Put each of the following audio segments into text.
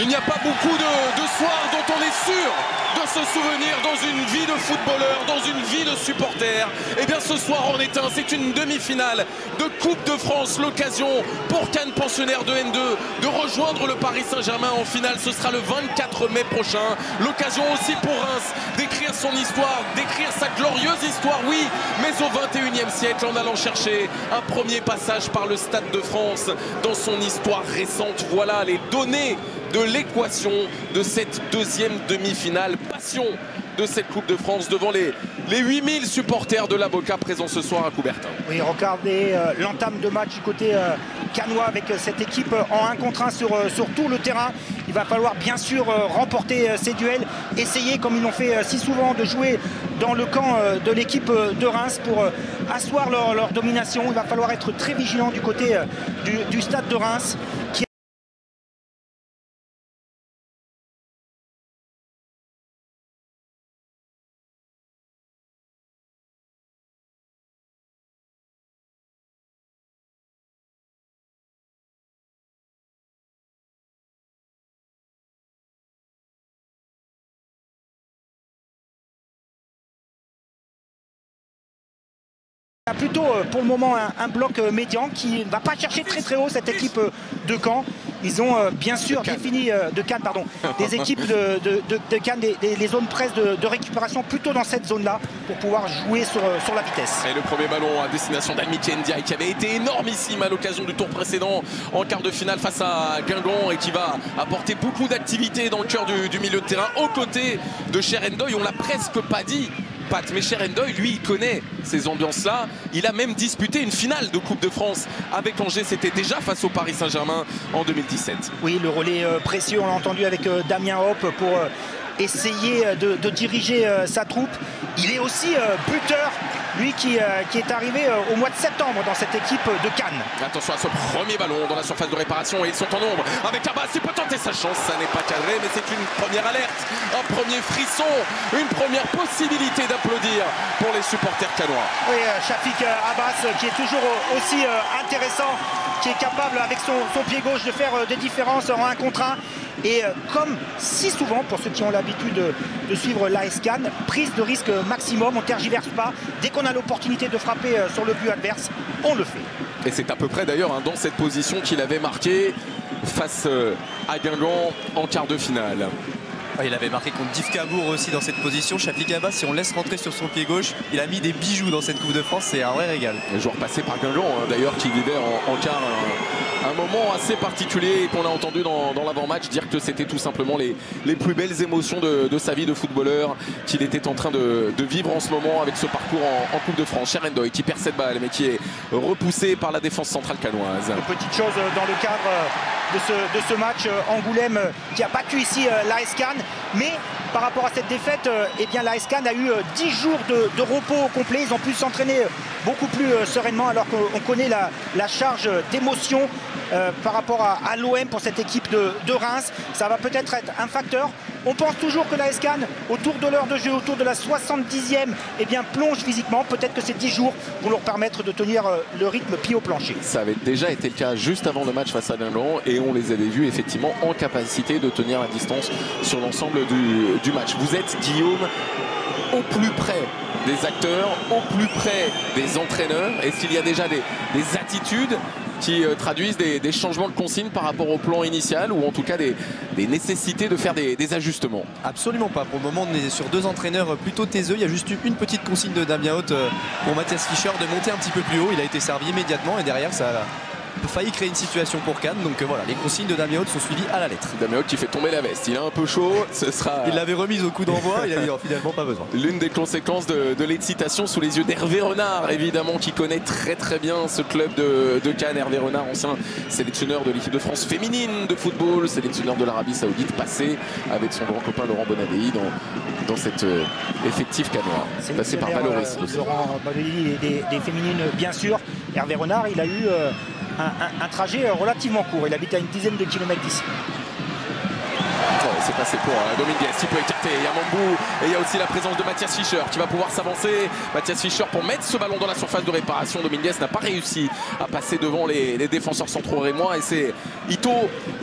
Il n'y a pas beaucoup de soirs dont on est sûr de se souvenir dans une vie de footballeur, dans une vie de supporter. Et bien ce soir en est un, c'est une demi-finale de Coupe de France, l'occasion pour Cannes Pensionnaire de N2 de rejoindre le Paris Saint-Germain en finale. Ce sera le 24 mai prochain. L'occasion aussi pour Reims d'écrire son histoire, d'écrire sa glorieuse histoire, oui, mais au 21e siècle en allant chercher un premier passage par le Stade de France dans son histoire récente. Voilà les données de l'équation de cette deuxième demi-finale. Passion de cette Coupe de France devant les 8000 supporters de la Boca présents ce soir à Coubertin. Oui, regardez l'entame de match du côté cannois avec cette équipe en 1 contre 1 sur tout le terrain. Il va falloir bien sûr remporter ces duels, essayer comme ils l'ont fait si souvent de jouer dans le camp de l'équipe de Reims pour asseoir leur domination. Il va falloir être très vigilant du côté du stade de Reims qui a plutôt pour le moment un bloc médian qui ne va pas chercher très haut cette équipe de Caen. Ils ont bien sûr défini de Cannes, pardon, des équipes de Cannes, les zones presses de récupération plutôt dans cette zone-là pour pouvoir jouer sur la vitesse. Et le premier ballon à destination d'Almiki Ndiaye qui avait été énormissime à l'occasion du tour précédent en quart de finale face à Guingamp et qui va apporter beaucoup d'activité dans le cœur du milieu de terrain aux côtés de Cher Ndoye. On l'a presque pas dit, Pat, mais Cher Ndoye, lui, il connaît ces ambiances-là. Il a même disputé une finale de Coupe de France avec Angers. C'était déjà face au Paris Saint-Germain en 2017. Oui, le relais précieux, on l'a entendu avec Damien Hoppe pour essayer de diriger sa troupe. Il est aussi buteur, lui qui est arrivé au mois de septembre dans cette équipe de Cannes. Attention à ce premier ballon dans la surface de réparation et ils sont en nombre avec Abbas, il peut tenter sa chance, ça n'est pas cadré mais c'est une première alerte, un premier frisson, une première possibilité d'applaudir pour les supporters cannois. Oui, Shafik Abbas qui est toujours aussi intéressant, qui est capable avec son pied gauche de faire des différences en 1 contre 1. Et comme si souvent, pour ceux qui ont l'habitude de suivre l'AS Cannes, prise de risque maximum, on ne tergiverse pas. Dès qu'on a l'opportunité de frapper sur le but adverse, on le fait. Et c'est à peu près d'ailleurs dans cette position qu'il avait marqué face à Guingamp en quart de finale. Il avait marqué contre Div Cabourg aussi dans cette position. Shafik Abbas, si on laisse rentrer sur son pied gauche, il a mis des bijoux dans cette Coupe de France, c'est un vrai régal. Le joueur passé par Guingamp d'ailleurs qui vivait en quart un moment assez particulier et qu'on a entendu dans l'avant-match dire que c'était tout simplement les plus belles émotions de sa vie de footballeur qu'il était en train de vivre en ce moment avec ce parcours en Coupe de France. Cher Ndoye qui perd cette balle mais qui est repoussé par la défense centrale cannoise. Une petite chose dans le cadre de ce match, Angoulême qui a battu ici l'AS Cannes, mais par rapport à cette défaite, eh bien l'AS Cannes a eu 10 jours de repos complet. Ils ont pu s'entraîner beaucoup plus sereinement alors qu'on connaît la charge d'émotion par rapport à l'OM pour cette équipe de Reims. Ça va peut-être être un facteur. On pense toujours que l'AS Cannes, autour de l'heure de jeu, autour de la 70e, eh bien, plonge physiquement. Peut-être que ces 10 jours vont leur permettre de tenir le rythme pied au plancher. Ça avait déjà été le cas juste avant le match face à Guingamp et on les avait vus effectivement en capacité de tenir la distance sur l'ensemble du match. Vous êtes, Guillaume, au plus près des acteurs, au plus près des entraîneurs. Est-ce qu'il y a déjà des attitudes qui traduisent des changements de consignes par rapport au plan initial ou en tout cas des nécessités de faire des ajustements? Absolument pas. Pour le moment, on est sur 2 entraîneurs plutôt taiseux. Il y a juste eu une petite consigne de Damien Hoppe pour Mathias Fischer de monter un petit peu plus haut. Il a été servi immédiatement et derrière, ça a failli créer une situation pour Cannes. Donc voilà, les consignes de Damien Hoppe sont suivies à la lettre. Damien Hoppe qui fait tomber la veste. Il est un peu chaud. Il l'avait remise au coup d'envoi. Il a dit finalement pas besoin. L'une des conséquences de l'excitation sous les yeux d'Hervé Renard, évidemment, qui connaît très bien ce club de Cannes. Hervé Renard, ancien sélectionneur de l'équipe de France féminine de football, sélectionneur de l'Arabie Saoudite, passé avec son grand copain Laurent Bonadei dans cet effectif cannois. Passé par Valoris. Laurent Bonadei des féminines, bien sûr. Hervé Renard, il a eu un trajet relativement court. Il habite à une dizaine de kilomètres d'ici. C'est passé pour Dominguez, il peut écarter, il y a Mambou et il y a aussi la présence de Mathias Fischer qui va pouvoir s'avancer. Mathias Fischer pour mettre ce ballon dans la surface de réparation. Dominguez n'a pas réussi à passer devant les défenseurs centraux rémois et c'est Ito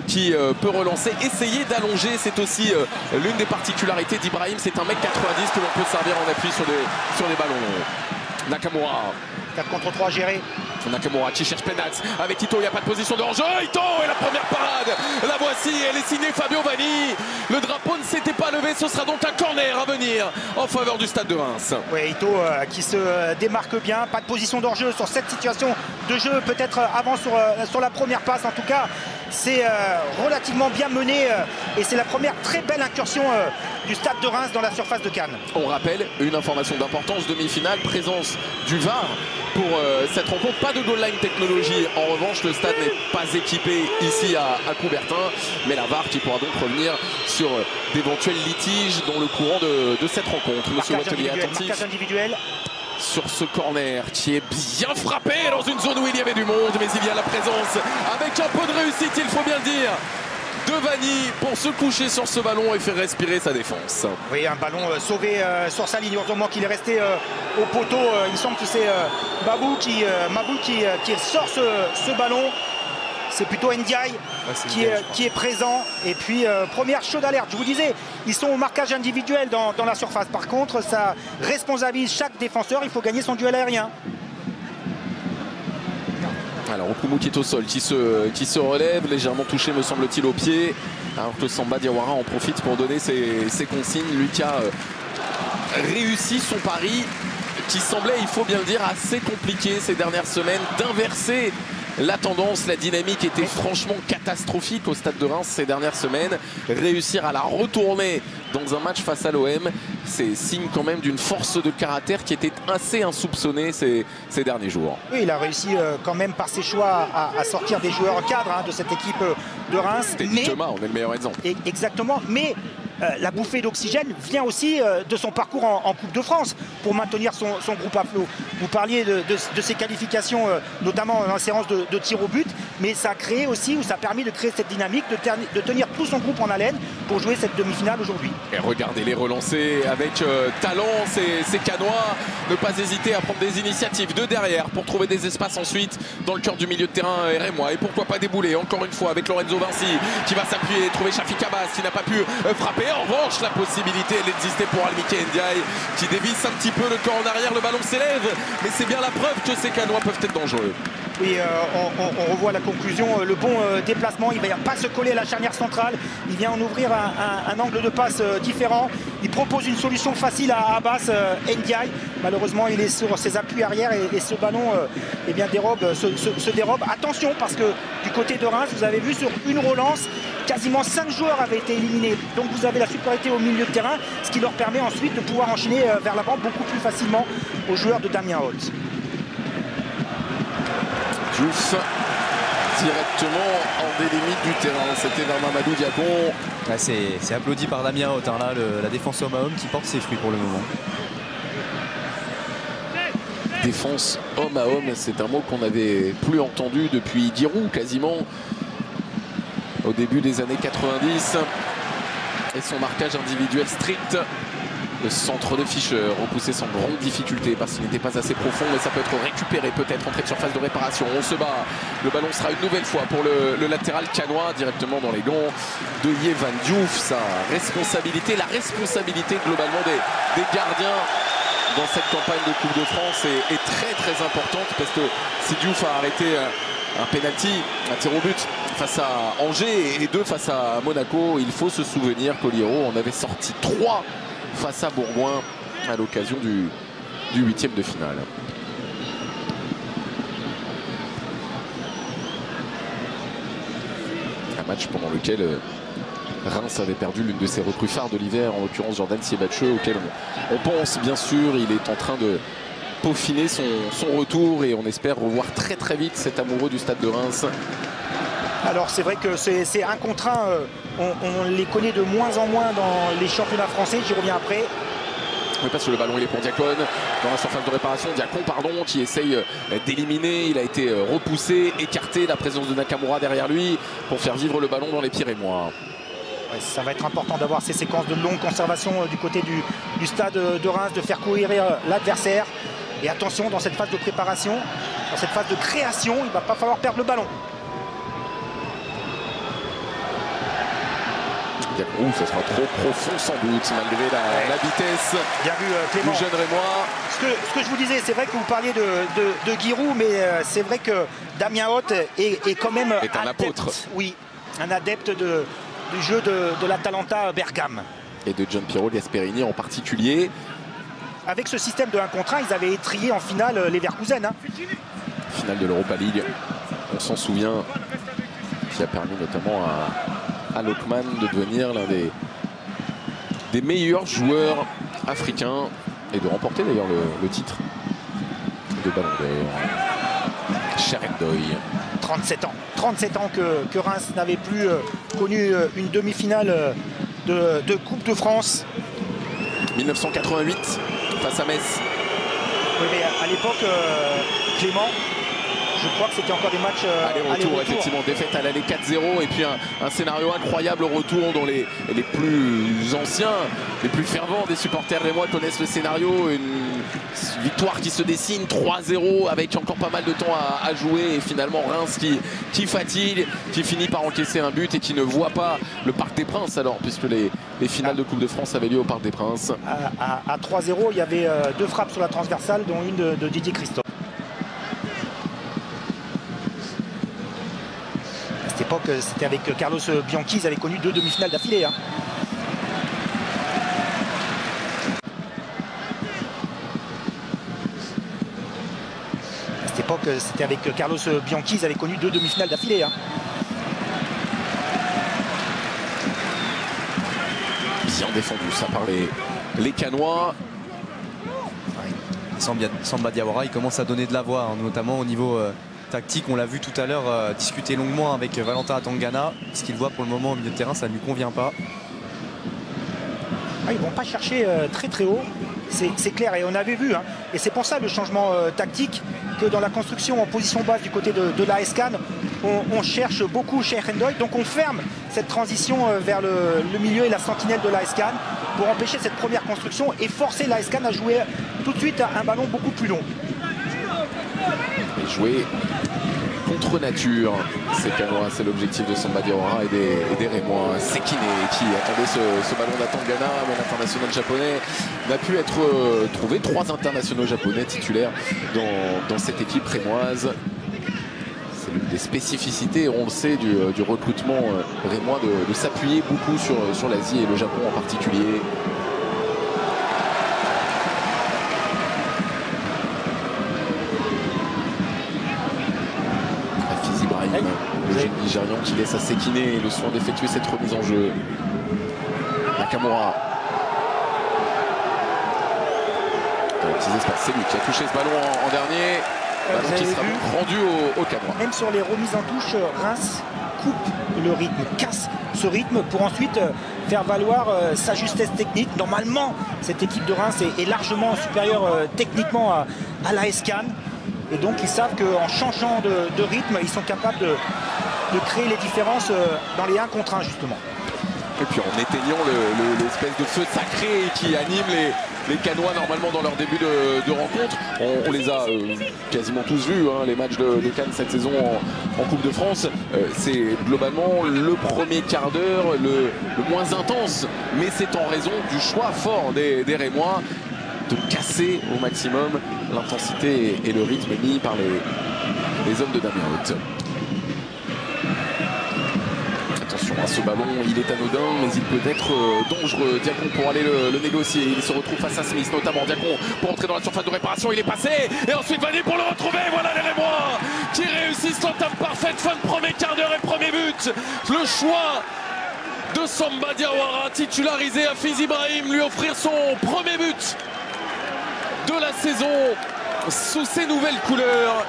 qui peut relancer, essayer d'allonger. C'est aussi l'une des particularités d'Ibrahim. C'est un mec 90 que l'on peut servir en appui sur des ballons. Nakamura. 4 contre 3 géré. Nakamura qui cherche plein axe avec Ito, il n'y a pas de position de hors-jeu. Ito et la première parade, la voici, elle est signée Fabio Vanni. Le drapeau ne s'était pas levé, ce sera donc un corner à venir en faveur du Stade de Reims. Oui, Ito qui se démarque bien, pas de position d'hors-jeu sur cette situation de jeu, peut-être avant sur la première passe. En tout cas, c'est relativement bien mené et c'est la première très belle incursion du Stade de Reims dans la surface de Cannes. On rappelle une information d'importance, demi-finale, présence du VAR pour cette rencontre. Pas de goal line technologie. En revanche, le stade n'est pas équipé ici à Coubertin, mais la VAR qui pourra donc revenir sur d'éventuels litiges dans le courant de cette rencontre. Monsieur Wattelier, attentif marquage individuel sur ce corner qui est bien frappé dans une zone où il y avait du monde, mais il y a la présence avec un peu de réussite, il faut bien le dire, de Vanni pour se coucher sur ce ballon et faire respirer sa défense. Oui, un ballon sauvé sur sa ligne. Heureusement qu'il est resté au poteau. Il me semble que c'est Mabou qui sort ce ballon. C'est plutôt Ndiaye qui est présent. Et puis, première chaude alerte. Je vous disais, ils sont au marquage individuel dans la surface. Par contre, ça responsabilise chaque défenseur. Il faut gagner son duel aérien. Alors Okumu qui est au sol, qui se relève, légèrement touché me semble-t-il au pied, alors que Samba Diawara en profite pour donner ses consignes. Lui qui a réussi son pari qui semblait, il faut bien le dire, assez compliqué ces dernières semaines, d'inverser la tendance. La dynamique était franchement catastrophique au Stade de Reims ces dernières semaines. Réussir à la retourner dans un match face à l'OM, c'est signe quand même d'une force de caractère qui était assez insoupçonnée ces derniers jours. Oui, il a réussi quand même par ses choix à sortir des joueurs cadres de cette équipe de Reims. C'était Thomas, on est le meilleur exemple. Exactement, mais la bouffée d'oxygène vient aussi de son parcours en Coupe de France pour maintenir son groupe à flot. Vous parliez de ses qualifications, notamment en séance de tir au but, mais ça a créé aussi, ou ça a permis de créer cette dynamique, de tenir tout son groupe en haleine pour jouer cette demi-finale aujourd'hui. Et regardez les relancer avec talent, ces Cannois, ne pas hésiter à prendre des initiatives de derrière pour trouver des espaces ensuite dans le cœur du milieu de terrain rémois. Et pourquoi pas débouler encore une fois avec Lorenzo Vinci qui va s'appuyer et trouver Shafik Abbas qui n'a pas pu frapper. En revanche, la possibilité, elle existait pour Almike Ndiaye qui dévisse un petit peu le corps en arrière, le ballon s'élève, mais c'est bien la preuve que ces Cannois peuvent être dangereux. Oui, on revoit la conclusion, le bon déplacement, il ne va pas se coller à la charnière centrale, il vient en ouvrir un angle de passe différent, il propose une solution facile à Abbas Ndiaye, malheureusement il est sur ses appuis arrière et ce ballon eh bien, se dérobe. Attention parce que du côté de Reims, vous avez vu sur une relance, quasiment 5 joueurs avaient été éliminés, donc vous avez la supériorité au milieu de terrain, ce qui leur permet ensuite de pouvoir enchaîner vers l'avant beaucoup plus facilement aux joueurs de Damien Holt. Diouf directement en des limites du terrain, c'était vers Mamadou Diakon. Là, c'est applaudi par Damien Holt, là, la défense homme à homme qui porte ses fruits pour le moment. Défense homme à homme, c'est un mot qu'on n'avait plus entendu depuis Giroud quasiment au début des années 90 et son marquage individuel strict. Le centre de Fischer repoussé sans grande difficulté parce qu'il n'était pas assez profond, mais ça peut être récupéré, peut-être entrée de surface de réparation. On se bat, le ballon sera une nouvelle fois pour le latéral cannois directement dans les gants de Yehvan Diouf. Sa responsabilité, la responsabilité globalement des gardiens dans cette campagne de Coupe de France est très très importante parce que si Diouf a arrêté un penalty, un tir au but face à Angers et 2 face à Monaco, il faut se souvenir qu'Oliero en avait sorti 3 face à Bourgoin à l'occasion du 8e de finale. Un match pendant lequel Reims avait perdu l'une de ses recrues phares de l'hiver, en l'occurrence Jordan Siebatcheux, auquel on pense bien sûr. Il est en train de peaufiner son retour et on espère revoir très très vite cet amoureux du Stade de Reims. Alors c'est vrai que c'est un contre un, on les connaît de moins en moins dans les championnats français, j'y reviens après. Oui, parce que le ballon il est pour Diacon dans la surface de réparation. Diacon qui essaye d'éliminer, il a été repoussé, écarté, la présence de Nakamura derrière lui pour faire vivre le ballon dans les pieds rémois. Ouais, ça va être important d'avoir ces séquences de longue conservation du côté du Stade de Reims, de faire courir l'adversaire. Et attention, dans cette phase de préparation, dans cette phase de création, il ne va pas falloir perdre le ballon. Ouh, ça sera trop profond sans doute, malgré la vitesse Bien vu, Clément. du jeune Rémois. Ce que je vous disais, c'est vrai que vous parliez de Giroud, mais c'est vrai que Damien Hoth est quand même Est un apôtre. Oui, un adepte du jeu de l'Atalanta Bergame. Et de Gianpiero Gasperini en particulier. Avec ce système de 1 contre 1, ils avaient étrié en finale les Leverkusen. Hein. Finale de l'Europa League, on s'en souvient, qui a permis notamment à Lokman de devenir l'un des meilleurs joueurs africains et de remporter d'ailleurs le titre de Ballon d'Or. Cherendoy. 37 ans que Reims n'avait plus connu une demi-finale de Coupe de France. 1988 face à Metz. Oui, mais à l'époque, Clément, je crois que c'était encore des matchs aller-retour, effectivement, défaite à l'aller 4-0 et puis un scénario incroyable au retour dont les plus anciens, les plus fervents des supporters rémois connaissent le scénario. Une victoire qui se dessine 3-0 avec encore pas mal de temps à jouer et finalement Reims qui fatigue, qui finit par encaisser un but et qui ne voit pas le Parc des Princes alors, puisque les finales de Coupe de France avaient lieu au Parc des Princes. À 3-0, il y avait 2 frappes sur la transversale, dont une de Didier Christophe. À cette époque, c'était avec Carlos Bianchi, ils avaient connu 2 demi-finales d'affilée. Hein. À cette époque, c'était avec Carlos Bianchi, ils avaient connu 2 demi-finales d'affilée. Hein. Bien défendu ça par les Canois. Samba Diawara, il commence à donner de la voix, hein, notamment au niveau tactique. On l'a vu tout à l'heure discuter longuement avec Valentin Atangana. Ce qu'il voit pour le moment au milieu de terrain, ça ne lui convient pas. Ils ne vont pas chercher très haut, c'est clair, et on avait vu. Hein. Et c'est pour ça le changement tactique, que dans la construction en position basse du côté de l'AS Cannes, on cherche beaucoup chez Hendoy. Donc on ferme cette transition vers le milieu et la sentinelle de l'AS Cannes pour empêcher cette première construction et forcer l'AS Cannes à jouer tout de suite un ballon beaucoup plus long. Et jouer contre nature, c'est c'est l'objectif de Samba Diawara et des Rémois. Sekine qui attendait ce ballon d'Atangana, mais l'international japonais n'a pu être trouvé. 3 internationaux japonais titulaires dans cette équipe rémoise. C'est l'une des spécificités, on le sait, du recrutement rémois, de s'appuyer beaucoup sur l'Asie et le Japon en particulier. Le jeune Nigérian qui laisse à Sekine le soin d'effectuer cette remise en jeu. Nakamura. C'est lui qui a touché ce ballon en dernier. Ballon qui sera rendu au Canois. Même sur les remises en touche, Reims coupe le rythme, casse ce rythme pour ensuite faire valoir sa justesse technique. Normalement, cette équipe de Reims est largement supérieure techniquement à l'AS Cannes. Et donc ils savent qu'en changeant de rythme, ils sont capables de créer les différences dans les 1 contre 1 justement. Et puis en éteignant l'espèce de feu sacré qui anime les Canois normalement dans leur début de rencontre. On les a quasiment tous vus, hein, les matchs de Cannes cette saison en Coupe de France. C'est globalement le premier quart d'heure le moins intense, mais c'est en raison du choix fort des Rémois de casser au maximum l'intensité et le rythme mis par les hommes de Damien Hoth. Attention à ce ballon, il est anodin, mais il peut être dangereux. Diacon pour aller le négocier. Il se retrouve face à Smith, notamment Diacon pour entrer dans la surface de réparation. Il est passé et ensuite Vanni pour le retrouver. Voilà les Rémois qui réussissent l'entame parfaite. Fin de premier quart d'heure et premier but. Le choix de Samba Diawara, titularisé à Fizi Ibrahim, lui offrir son premier but de la saison sous ses nouvelles couleurs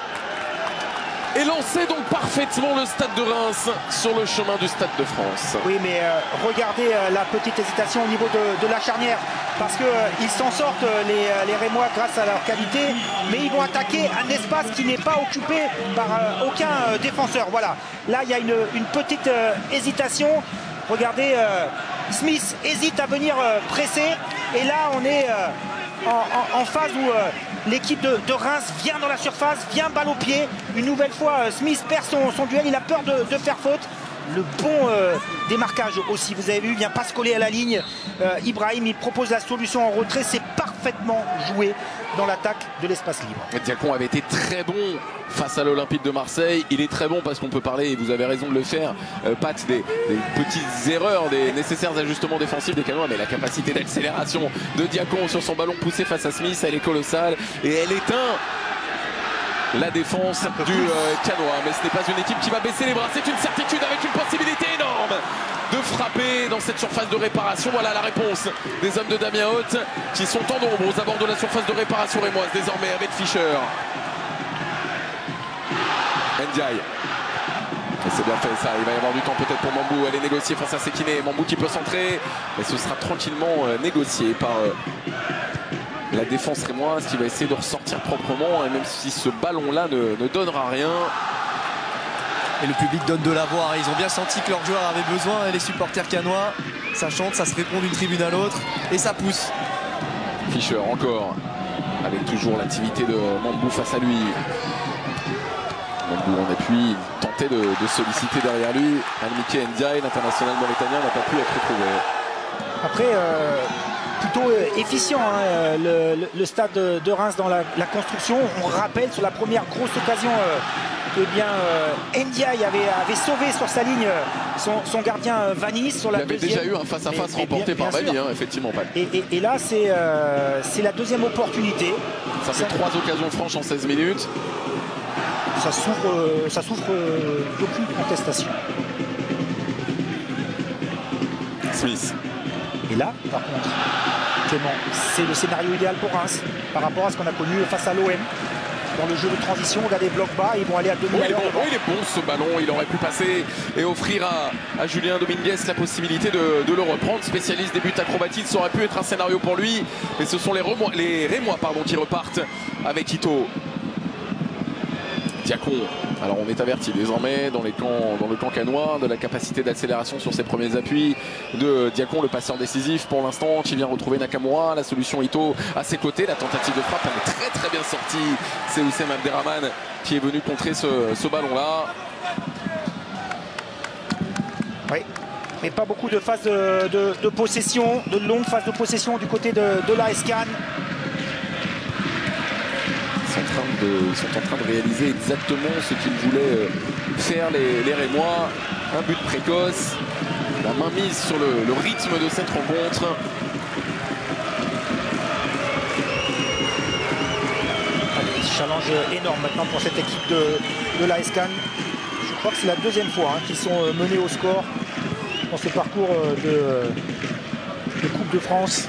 et lancer donc parfaitement le Stade de Reims sur le chemin du Stade de France. Oui, mais regardez la petite hésitation au niveau de la charnière, parce qu'ils s'en sortent les Rémois grâce à leur qualité, mais ils vont attaquer un espace qui n'est pas occupé par aucun défenseur. Voilà, là il y a une petite hésitation. Regardez, Smith hésite à venir presser et là on est en phase où l'équipe de Reims vient dans la surface, vient balle au pied. Une nouvelle fois, Smith perd son duel, il a peur de faire faute. le bon démarquage aussi. Vous avez vu, il vient pas se coller à la ligne. Ibrahim, il propose la solution en retrait. C'est parfaitement joué dans l'attaque de l'espace libre. Diacon avait été très bon face à l'Olympique de Marseille. Il est très bon parce qu'on peut parler, et vous avez raison de le faire, Pat, des petites erreurs, des nécessaires ajustements défensifs des Canois, mais la capacité d'accélération de Diacon sur son ballon poussé face à Smith, elle est colossale et elle éteint la défense du Canois. Mais ce n'est pas une équipe qui va baisser les bras, c'est une certitude avec une possibilité énorme de frapper dans cette surface de réparation. Voilà la réponse des hommes de Damien Haute qui sont en nombre aux abords de la surface de réparation rémoise désormais avec Fischer. Ndiaye. C'est bien fait ça, il va y avoir du temps peut-être pour Mambou. Elle est négociée face à Sekine. Mambou qui peut centrer, mais ce sera tranquillement négocié par la défense rémoise qui va essayer de ressortir proprement. Et même si ce ballon-là ne donnera rien. Et le public donne de la voix. Ils ont bien senti que leurs joueurs avaient besoin. Et les supporters canois, ça chante, ça se répond d'une tribune à l'autre. Et ça pousse. Fischer encore, avec toujours l'activité de Mambou face à lui. Mambou en appui, il tentait de solliciter derrière lui. Almike Ndiaye, l'international mauritanien, n'a pas pu être retrouvé. Après, plutôt efficient hein, le stade de Reims dans la construction. On rappelle sur la première grosse occasion, eh bien, Ndiaye avait sauvé sur sa ligne son gardien Vannis. Sur la il avait déjà eu un face-à-face remporté par Vannis, hein, effectivement. Pas. Et là, c'est la deuxième opportunité. Ça fait 3 occasions franches en 16 minutes. Ça souffre d'aucune contestation. Smith. Et là, par contre, Clément, c'est le scénario idéal pour Reims par rapport à ce qu'on a connu face à l'OM. Dans le jeu de transition, regardez bloc bas, ils vont aller à demi. Il est bon ce ballon, il aurait pu passer et offrir à Julien Dominguez la possibilité de le reprendre. Spécialiste des buts acrobatiques, ça aurait pu être un scénario pour lui. Mais ce sont les Rémois qui repartent avec Ito. Diacon. Alors on est averti désormais dans le camp canois de la capacité d'accélération sur ses premiers appuis de Diacon, le passeur décisif pour l'instant, qui vient retrouver Nakamura. La solution Ito à ses côtés, la tentative de frappe elle est très bien sortie. C'est Oussem Abderrahmane qui est venu contrer ce ballon là. Oui, mais pas beaucoup de phases de possession, de longues phases de possession du côté de l'AS Cannes. Ils sont en train de réaliser exactement ce qu'ils voulaient faire les Rémois. Un but précoce, la main mise sur le rythme de cette rencontre. Allez, challenge énorme maintenant pour cette équipe de l'AS Cannes. Je crois que c'est la deuxième fois qu'ils sont menés au score dans ce parcours de Coupe de France.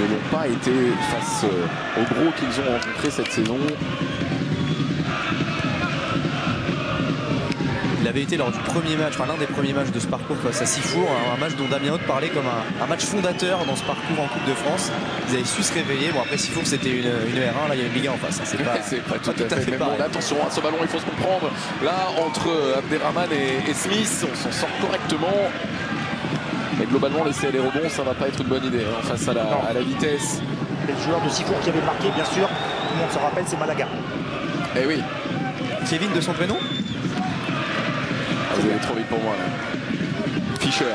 Ils n'ont pas été face aux gros qu'ils ont rencontrés cette saison. Il avait été lors du premier match, enfin l'un des premiers matchs de ce parcours face à Sifour, un match dont Damien Haute parlait comme un match fondateur dans ce parcours en Coupe de France. Ils avaient su se réveiller. Bon, après Sifour c'était une R1, là il y a une Ligue 1 en face. C'est pas tout à fait pareil. Bon, attention à ce ballon, il faut se comprendre. Là entre Abderrahmane et Smith, on s'en sort correctement. Mais globalement, laisser les rebonds, ça va pas être une bonne idée hein, face à la vitesse. Et le joueur de Sifour qui avait marqué, bien sûr, tout le monde se rappelle, c'est Malaga. Eh oui. Kevin de son prénom. Vous allez trop vite pour moi là. Fischer.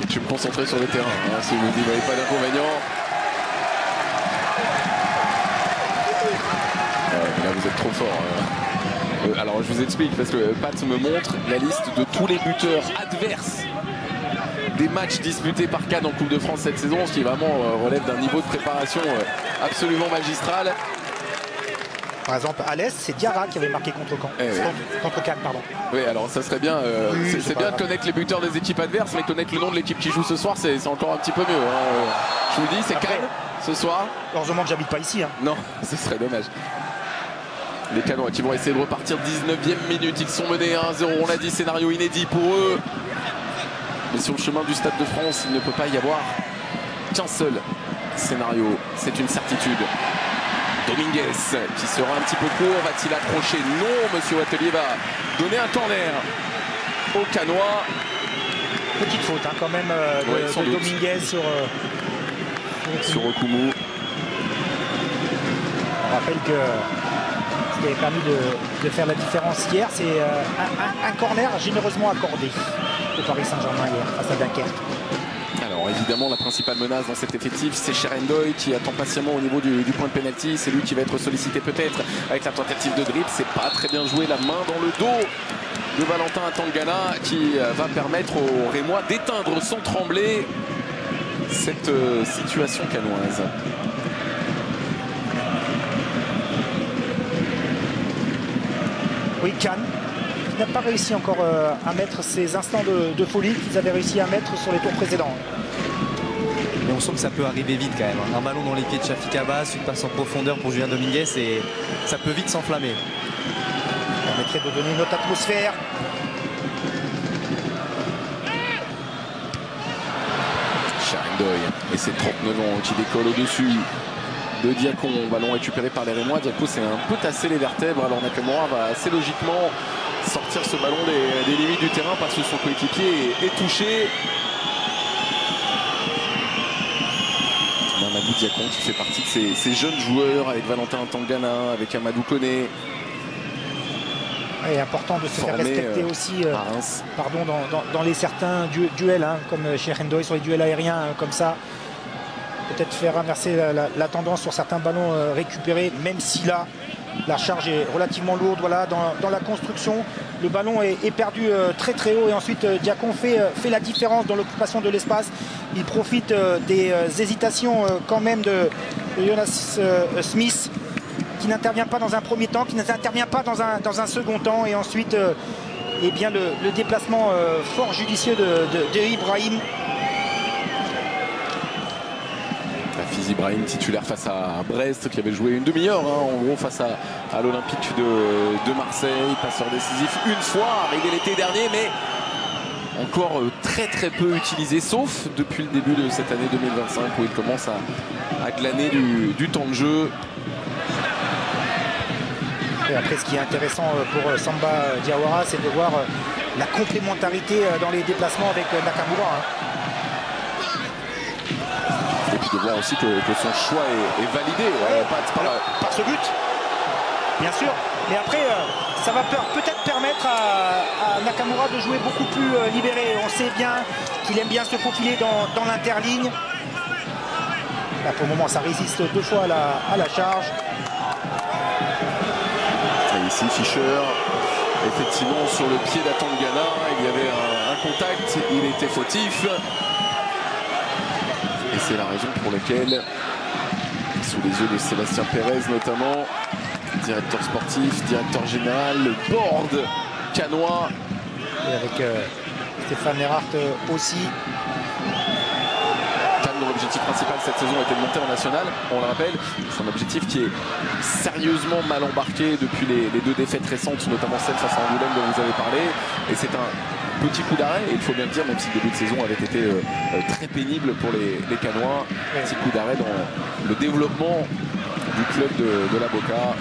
Je vais me concentrer sur le terrain. Hein, si vous n'avez pas d'inconvénient. Là, vous êtes trop fort. Hein. Alors, je vous explique parce que Pat me montre la liste de tous les buteurs adverses des matchs disputés par Cannes en Coupe de France cette saison, ce qui vraiment relève d'un niveau de préparation absolument magistral. Par exemple, à l'Est, c'est Diarra qui avait marqué contre Caen. Contre Cannes, pardon. Oui, alors ça serait bien. C'est bien de connaître les buteurs des équipes adverses, mais connaître le nom de l'équipe qui joue ce soir, c'est encore un petit peu mieux. Hein. Je vous le dis, c'est Cannes ce soir. Heureusement que j'habite pas ici. Hein. Non, ce serait dommage. Les Canois qui vont essayer de repartir 19e minute. Ils sont menés 1-0. On l'a dit, scénario inédit pour eux. Mais sur le chemin du Stade de France, il ne peut pas y avoir qu'un seul scénario. C'est une certitude. Dominguez qui sera un petit peu court. Va-t-il accrocher? Non, monsieur Atelier va donner un corner au Canois. Petite faute hein, quand même de Dominguez sur Okumu. On rappelle que qui avait permis de faire la différence hier. C'est un corner généreusement accordé au Paris Saint-Germain hier face à Dunkerque. Alors évidemment la principale menace dans cet effectif c'est Cherendoy qui attend patiemment au niveau du point de pénalty. C'est lui qui va être sollicité peut-être avec la tentative de dribble. C'est pas très bien joué, la main dans le dos de Valentin Atangana qui va permettre aux Rémois d'éteindre sans trembler cette situation canoise. Oui, Cannes qui n'a pas réussi encore à mettre ces instants de folie qu'ils avaient réussi à mettre sur les tours précédents. Mais on sent que ça peut arriver vite quand même. Un ballon dans les pieds de Shafik Abbas, une passe en profondeur pour Julien Dominguez et ça peut vite s'enflammer. Ça permettrait de donner une autre atmosphère. Cherendoy et ses 39 ans qui décolle au-dessus de Diacon. Ballon récupéré par les Rémois. Diacon s'est un peu tassé les vertèbres. Alors Nakamura va assez logiquement sortir ce ballon des limites du terrain parce que son coéquipier est touché. Amadou Diacon qui fait partie de ces jeunes joueurs avec Valentin Atangana, avec Amadou Koné. C'est important de se faire respecter aussi dans les certains duels, hein, comme chez Cherendoy sur les duels aériens comme ça. Peut-être faire inverser la tendance sur certains ballons récupérés, même si là la charge est relativement lourde. Voilà, dans la construction, le ballon est perdu très très haut et ensuite Diacon fait la différence dans l'occupation de l'espace. Il profite des hésitations quand même de Jonas Smith, qui n'intervient pas dans un premier temps, qui n'intervient pas dans un second temps, et ensuite eh bien le déplacement fort judicieux de Ibrahim. Hafiz Ibrahim, titulaire face à Brest, qui avait joué une demi-heure en gros face à l'Olympique de Marseille, passeur décisif une fois, arrivé l'été dernier, mais encore très très peu utilisé, sauf depuis le début de cette année 2025 où il commence à glaner du temps de jeu. Et après, ce qui est intéressant pour Samba Diawara, c'est de voir la complémentarité dans les déplacements avec Nakamura. Et puis de voir aussi que son choix est validé. Par ce but, bien sûr. Mais après, ça va peut-être permettre à Nakamura de jouer beaucoup plus libéré. On sait bien qu'il aime bien se faufiler dans l'interligne. Là, pour le moment, ça résiste deux fois à la charge. Et ici, Fischer, effectivement, sur le pied d'Atangana, il y avait un contact, il était fautif. Et c'est la raison pour laquelle, sous les yeux de Sébastien Pérez notamment, directeur sportif, directeur général, le board canois. Et avec Stéphane Erhardt aussi. Cannes, dont l'objectif principal cette saison était de monter en national, on le rappelle. C'est un objectif qui est sérieusement mal embarqué depuis les deux défaites récentes, notamment celle face à Angoulême dont vous avez parlé. Et c'est un petit coup d'arrêt, et il faut bien le dire, même si le début de saison avait été très pénible pour les Canois. Petit coup d'arrêt dans le développement du club de la Boca.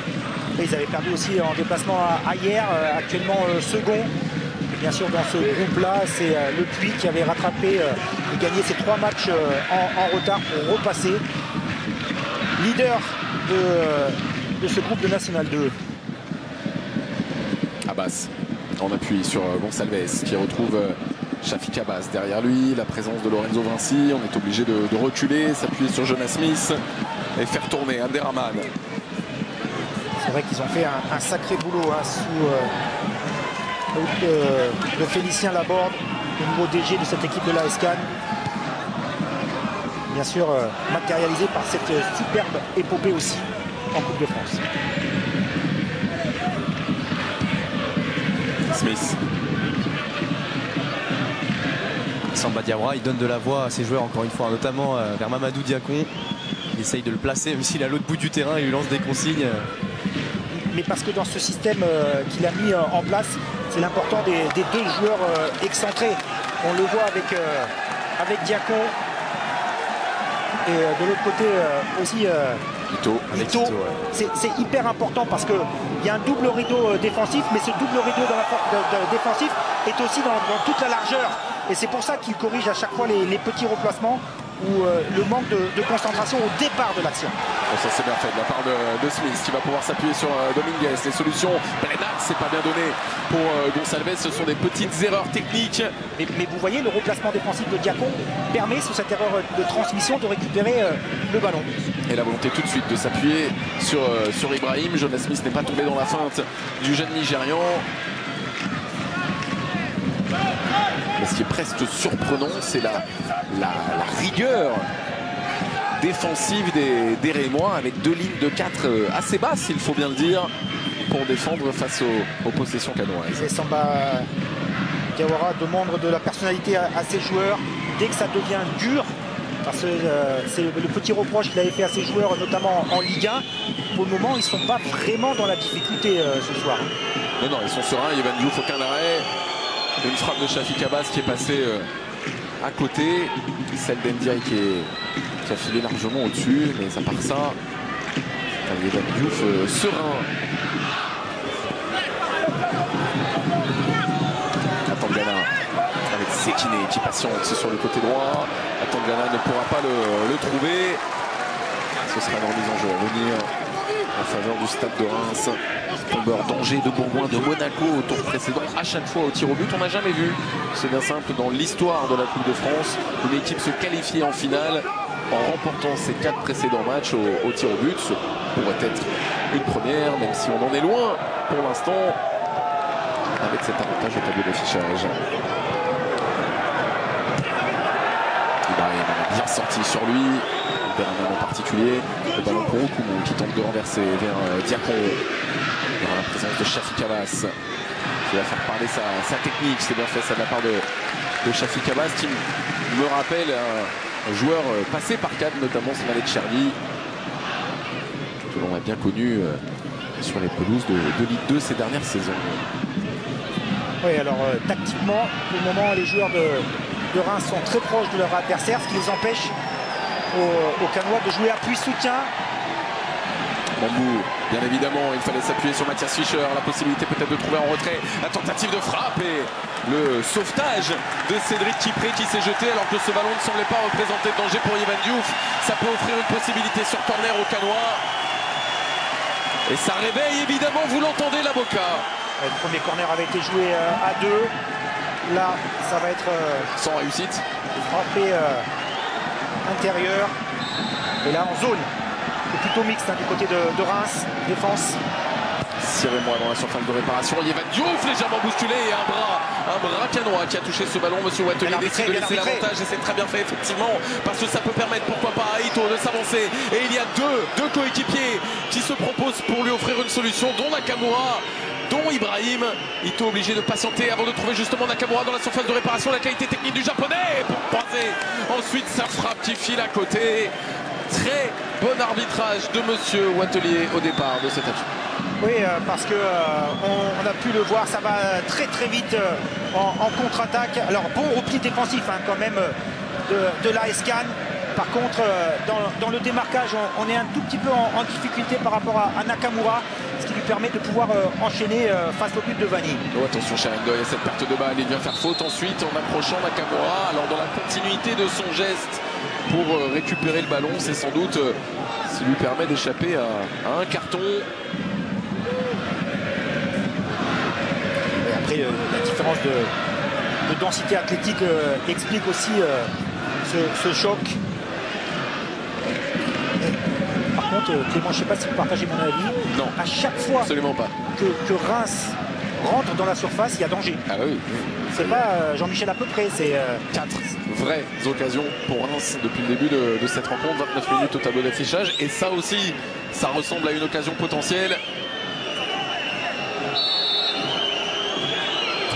Et ils avaient perdu aussi en déplacement à hier, actuellement second. Et bien sûr, dans ce groupe-là, c'est Le Puy qui avait rattrapé et gagné ses 3 matchs en retard pour repasser leader de ce groupe de National 2. Abbas en appui sur Gonçalves qui retrouve Shafik Abbas derrière lui. La présence de Lorenzo Vinci, on est obligé de reculer, s'appuyer sur Jonas Smith et faire tourner Abderrahmane. C'est vrai qu'ils ont fait un sacré boulot sous de Félicien Laborde, le nouveau DG de cette équipe de l'AS Cannes. Bien sûr, matérialisé par cette superbe épopée aussi en Coupe de France. Smith. Samba Diawara, il donne de la voix à ses joueurs encore une fois, notamment vers Mamadou Diacon. Il essaye de le placer, même s'il est à l'autre bout du terrain, il lui lance des consignes. Mais parce que dans ce système qu'il a mis en place, c'est l'important des deux joueurs excentrés. On le voit avec Diacon. Et de l'autre côté aussi Ito. Ouais. C'est hyper important parce qu'il y a un double rideau défensif, mais ce double rideau défensif est aussi dans toute la largeur. Et c'est pour ça qu'il corrige à chaque fois les petits replacements ou le manque de concentration au départ de l'action. Bon, ça c'est bien fait de la part de Smith qui va pouvoir s'appuyer sur Dominguez. Les solutions, Brenac, c'est pas bien donné pour Gonçalves. Ce sont des petites erreurs techniques. Mais vous voyez, le replacement défensif de Diacon permet, sous cette erreur de transmission, de récupérer le ballon. Et la volonté tout de suite de s'appuyer sur Ibrahim. Jonas Smith n'est pas tombé dans la feinte du jeune Nigérian. Mais ce qui est presque surprenant, c'est la rigueur défensive des Rémois, avec deux lignes de 4 assez basses, il faut bien le dire, pour défendre face aux possessions canoises. Et Samba Diawara demande de la personnalité à ses joueurs dès que ça devient dur, parce que c'est le petit reproche qu'il avait fait à ses joueurs, notamment en Ligue 1. Pour le moment, ils ne sont pas vraiment dans la difficulté ce soir. Non, ils sont sereins. Yvan Diouf, aucun arrêt. Une frappe de Shafik Abbas qui est passée à côté. Celle d'Endiaye qui a filé largement au-dessus. Mais à part ça, Yvan Diouf serein. Atangana avec Sekine qui patiente sur le côté droit. Atangana ne pourra pas le trouver. Ce sera une remise en jeu à venir en faveur du stade de Reims. Tombeur d'Angers, de Bourgoin, de Monaco au tour précédent, à chaque fois au tir au but. On n'a jamais vu, c'est bien simple, dans l'histoire de la Coupe de France, une équipe se qualifier en finale en remportant ses 4 précédents matchs au tir au but. Ce pourrait être une première, même si on en est loin pour l'instant, avec cet avantage au tableau d'affichage. Ibrahim a bien sorti sur lui, vers un homme en particulier. Le ballon pour Okumu qui tente de renverser vers Diacon. Il y aura la présence de Shafik Abbas qui va faire parler sa technique. C'est bien fait ça de la part de Shafik Abbas qui me rappelle un joueur passé par Cannes, notamment Smalet Cherny, que l'on a bien connu sur les pelouses de Ligue 2 ces dernières saisons. Oui, alors tactiquement, pour le moment, les joueurs de Reims sont très proches de leur adversaire, ce qui les empêche aux Canois de jouer appui soutien. Bambou, bien évidemment, il fallait s'appuyer sur Mathias Fischer, la possibilité peut-être de trouver en retrait la tentative de frappe et le sauvetage de Cédric Kipré qui s'est jeté alors que ce ballon ne semblait pas représenter de danger pour Yvan Diouf. Ça peut offrir une possibilité sur corner aux Canois. Et ça réveille évidemment, vous l'entendez, la Boca. Le premier corner avait été joué à 2. Là, ça va être sans réussite. Frappé intérieur. Et là, en zone. C'est plutôt mixte du côté de Reims. Défense. Sirez-moi dans la surface de réparation. Yvan Diouf légèrement bousculé et un bras canois qui a touché ce ballon. Monsieur Wattelier décide de laisser l'avantage et c'est très bien fait effectivement parce que ça peut permettre pourquoi pas à Ito de s'avancer. Et il y a deux coéquipiers qui se proposent pour lui offrir une solution, dont Nakamura, dont Ibrahim. Ito obligé de patienter avant de trouver justement Nakamura dans la surface de réparation. La qualité technique du japonais pour croiser. Ensuite sa frappe qui file à côté. Très bon arbitrage de Monsieur Wattelier au départ de cette action. Oui, parce que on a pu le voir, ça va très très vite en contre-attaque. Alors bon repli défensif quand même de l'AS Cannes. Par contre, dans le démarquage, on est un tout petit peu en difficulté par rapport à Nakamura, ce qui lui permet de pouvoir enchaîner face au but de Vanni. Oh, attention Sharendoy à cette perte de balle, il vient faire faute ensuite en approchant Nakamura. Alors dans la continuité de son geste pour récupérer le ballon, c'est sans doute ce qui lui permet d'échapper à un carton. Et après, la différence de densité athlétique explique aussi ce choc. Par contre, Clément, je ne sais pas si vous partagez mon avis. Non. À chaque fois absolument pas. Que Reims rentre dans la surface, il y a danger. Ah oui. C'est pas Jean-Michel à peu près, c'est 4 vraies occasions pour Reims depuis le début de cette rencontre. 29 minutes au tableau d'affichage. Et ça aussi, ça ressemble à une occasion potentielle.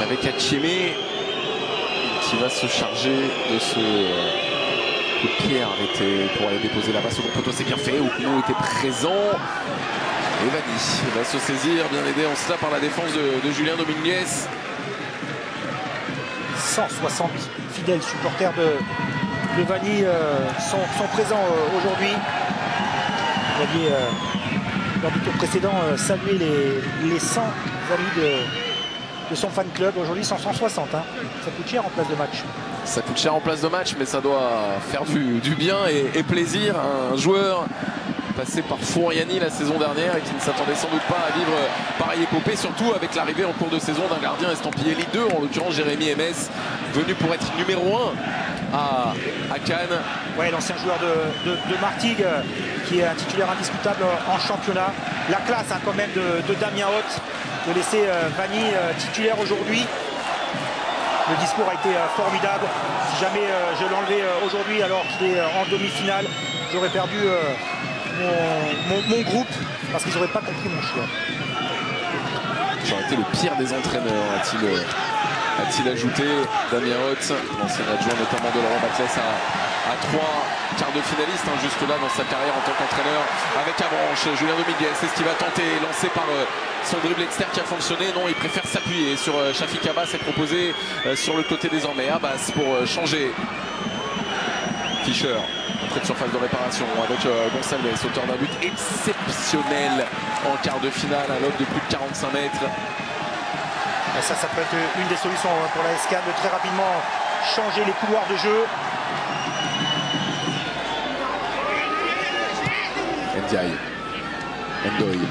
Avec Hachimé qui va se charger de ce coup de pied arrêté pour aller déposer la balle au poteau. C'est bien fait, Okumu était présent. Et Vanni va se saisir, bien aidé en cela par la défense de Julien Dominguez. 160 fidèles supporters de Vanni sont présents aujourd'hui. Vous aviez lors du tour précédent salué les 100 amis de son fan club. Aujourd'hui, 160. Ça coûte cher en place de match. Ça coûte cher en place de match, mais ça doit faire du bien et plaisir à un joueur passé par Fouriani la saison dernière et qui ne s'attendait sans doute pas à vivre pareille épopée, surtout avec l'arrivée en cours de saison d'un gardien estampillé Ligue 2, en l'occurrence Jérémy MS, venu pour être numéro 1 à Cannes. Ouais, l'ancien joueur de Martigues, qui est un titulaire indiscutable en championnat. La classe quand même de Damien Hoth, de laisser Vanni titulaire aujourd'hui. Le discours a été formidable. Si jamais je l'enlevais aujourd'hui alors qu'il est en demi-finale, j'aurais perdu mon groupe parce qu'ils n'auraient pas compris mon choix. J'aurais été le pire des entraîneurs, a-t-il ajouté. Damien Hoth, l'ancien adjoint notamment de Laurent Batles, à 3 quarts de finaliste, juste là dans sa carrière en tant qu'entraîneur avec Avranches. Julien Dominguez, c'est ce qu'il va tenter, lancé par son dribble externe qui a fonctionné. Non, il préfère s'appuyer sur Shafik Abbas et proposer sur le côté désormais Abbas pour changer. Fischer, entrée de surface de réparation avec Gonçalves, auteur d'un but exceptionnel en quart de finale, un lob de plus de 45 mètres. Et ça peut être une des solutions pour la SCAN, de très rapidement changer les couloirs de jeu. Ndiaye, Ndoye,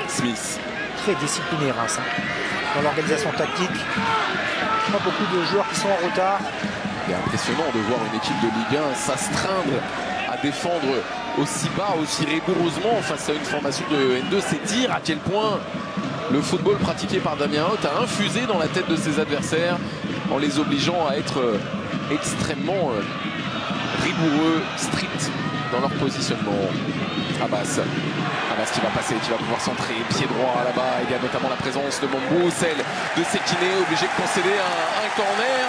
Smith. Très discipliné Reims dans l'organisation tactique. Pas beaucoup de joueurs qui sont en retard. C'est impressionnant de voir une équipe de Ligue 1 s'astreindre à défendre aussi bas, aussi rigoureusement face à une formation de N2. C'est dire à quel point le football pratiqué par Damien Hoth a infusé dans la tête de ses adversaires en les obligeant à être extrêmement rigoureux, stricts dans leur positionnement. Abbas qui va passer, qui va pouvoir centrer, pied droit là-bas. Il y a notamment la présence de Mambou, celle de Sekine, obligé de concéder un corner.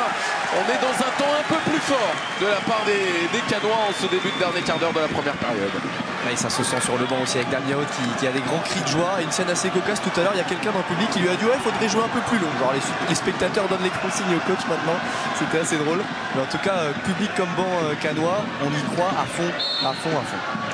On est dans un temps un peu plus fort de la part des Canois en ce début de dernier quart d'heure de la première période. Et ça se sent sur le banc aussi avec Damien Hoth qui a des grands cris de joie. Et une scène assez cocasse tout à l'heure, il y a quelqu'un dans le public qui lui a dit ouais, il faudrait jouer un peu plus long. Genre les spectateurs donnent les consignes au coach maintenant. C'était assez drôle. Mais en tout cas, public comme banc canois, on y croit à fond.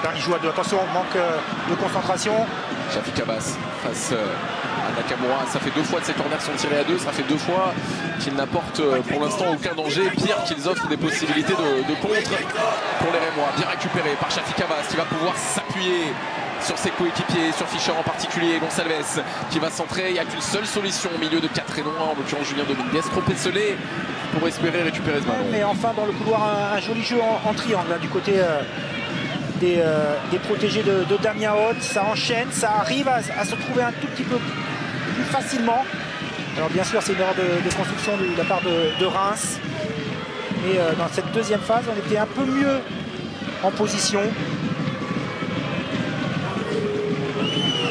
Dernier joueur, attention, manque de concentration. Shafik Abbas face à Nakamura. Ça fait 2 fois que ces corners sont tirés à 2. Ça fait 2 fois qu'ils n'apportent pour l'instant aucun danger. Pire, qu'ils offrent des possibilités de contre pour les Rémois. Bien récupéré par Shafik Abbas qui va pouvoir s'appuyer sur ses coéquipiers, sur Fischer en particulier. Gonçalves qui va centrer. Il n'y a qu'une seule solution au milieu de 4 Rénois, en l'occurrence Julien Dominguez, trop esselé pour espérer récupérer ce ballon. Mais enfin dans le couloir, un joli jeu en triangle du côté des protégés de Damien Hoth. Ça enchaîne, ça arrive à se trouver un tout petit peu plus facilement. Alors bien sûr c'est une erreur de construction de la part de Reims, mais dans cette deuxième phase on était un peu mieux en position.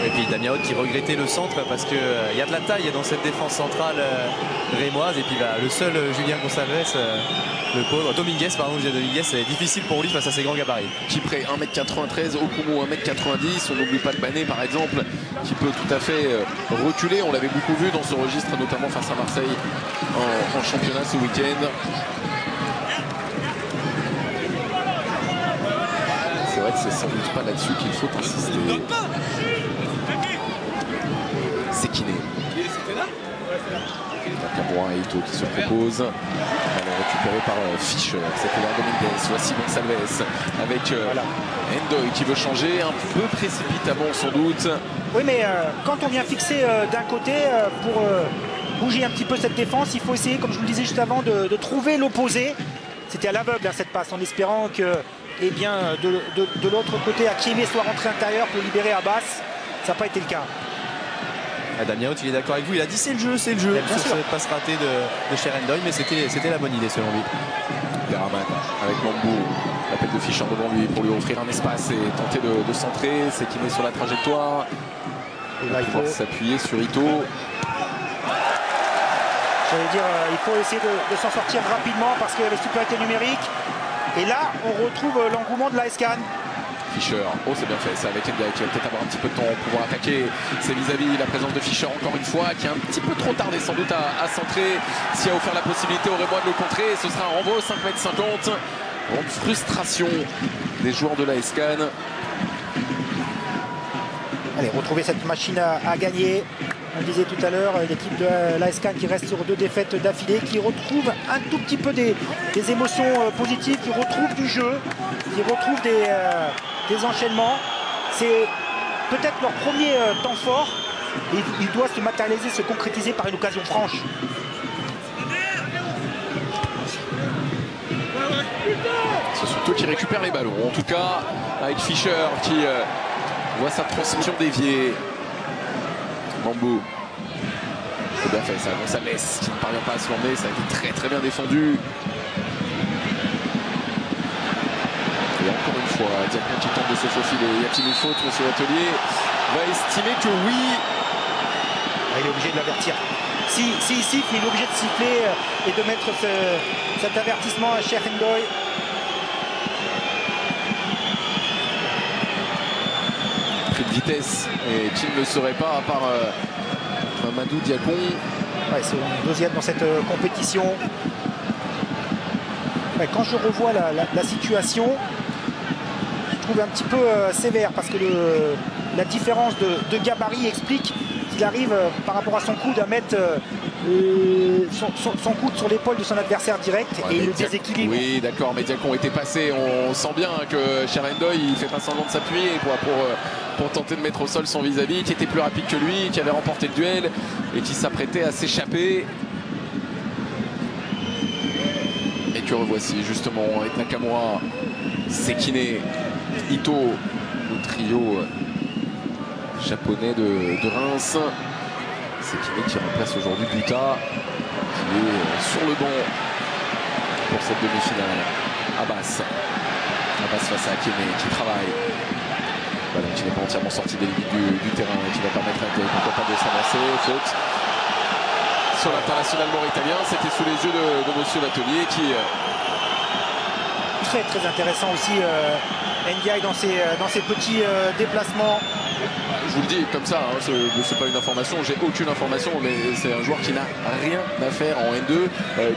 Et puis Damien Hoth qui regrettait le centre parce qu'il y a de la taille dans cette défense centrale rémoise. Et puis le seul Julien Gonçalves, le pauvre Dominguez, c'est difficile pour lui face à ses grands gabarits. Kipré 1m93, Okumu 1m90. On n'oublie pas de Banet par exemple, qui peut tout à fait reculer. On l'avait beaucoup vu dans ce registre, notamment face à Marseille en championnat ce week-end. C'est vrai que c'est sans doute pas là-dessus qu'il faut insister. Sekine. Nakamura et Ito qui se proposent. Ballon récupéré par Fischer. C'est Julien Dominguez. Voici Gonçalves avec Ndoye qui veut changer un peu précipitamment sans doute. Oui, mais quand on vient fixer d'un côté pour bouger un petit peu cette défense, il faut essayer, comme je vous le disais juste avant, de trouver l'opposé. C'était à l'aveugle cette passe, en espérant que de l'autre côté, Akieme soit rentré intérieur pour libérer Abbas. Ça n'a pas été le cas. Damien Hoth, il est d'accord avec vous, il a dit c'est le jeu sur cette passe ratée de Ndoye, mais c'était la bonne idée selon lui. Beraman avec Mambou, l'appel de Fischer devant lui pour lui offrir un espace et tenter de centrer. C'est qu'il est sur la trajectoire. Et là, il faut s'appuyer sur Ito. J'allais dire, il faut essayer de s'en sortir rapidement parce qu'il y a les supériorités numériques. Et là, on retrouve l'engouement de la SCAN. Fischer, oh c'est bien fait, c'est avec Ndiaye qui va peut-être avoir un petit peu de temps pour pouvoir attaquer. C'est vis-à-vis la présence de Fischer encore une fois, qui a un petit peu trop tardé sans doute à centrer. S'il a offert la possibilité aux Rémois de le contrer, ce sera un renvoi au 5m50. Grande frustration des joueurs de la SCAN. Allez, retrouver cette machine à gagner. On disait tout à l'heure, l'équipe de la SCAN qui reste sur 2 défaites d'affilée, qui retrouve un tout petit peu des émotions positives, qui retrouve du jeu, qui retrouve des enchaînements. C'est peut-être leur premier temps fort. Et il doit se matérialiser, se concrétiser par une occasion franche. C'est surtout qui récupère les ballons. En tout cas, avec Fischer qui voit sa transmission déviée. Bambou. C'est bien fait ça. Gonçalves qui ne parvient pas à se l'emmener. Ça a été très très bien défendu. Et encore une fois, Diacon qui tente de se faufiler. Y a-t-il une faute? Monsieur Atelier va estimer que oui. Il est obligé de l'avertir. Si il siffle, il est obligé de siffler et de mettre cet avertissement à Cheikh Ndoye. Pris de vitesse. Et qui ne le serait pas à part Mamadou Diacon. Ouais, c'est deuxième dans cette compétition. Ouais, quand je revois la situation, je trouve un petit peu sévère parce que la différence de gabarit explique qu'il arrive par rapport à son coude à mettre son coude sur l'épaule de son adversaire direct, ouais, et le déséquilibre. Oui, d'accord, mais Diacon était passé. On sent bien que Cheikh Ndoye, il fait pas semblant de s'appuyer pour tenter de mettre au sol son vis-à-vis, qui était plus rapide que lui, qui avait remporté le duel et qui s'apprêtait à s'échapper. Et que revoici justement avec Nakamura, Sekine, Ito, le trio japonais de Reims. Sekine qui remplace aujourd'hui Buta, qui est sur le banc pour cette demi-finale. Abbas face à Akeme qui travaille. Ballon qui n'est pas entièrement sorti des limites du terrain et qui va permettre à Ndoye, pourquoi pas, de s'avancer. Faute sur l'international mauritanien. C'était sous les yeux de monsieur Batelier qui... Très très intéressant aussi Ndiaye dans ses petits déplacements. Je vous le dis comme ça, hein, c'est pas une information, j'ai aucune information, mais c'est un joueur qui n'a rien à faire en N2.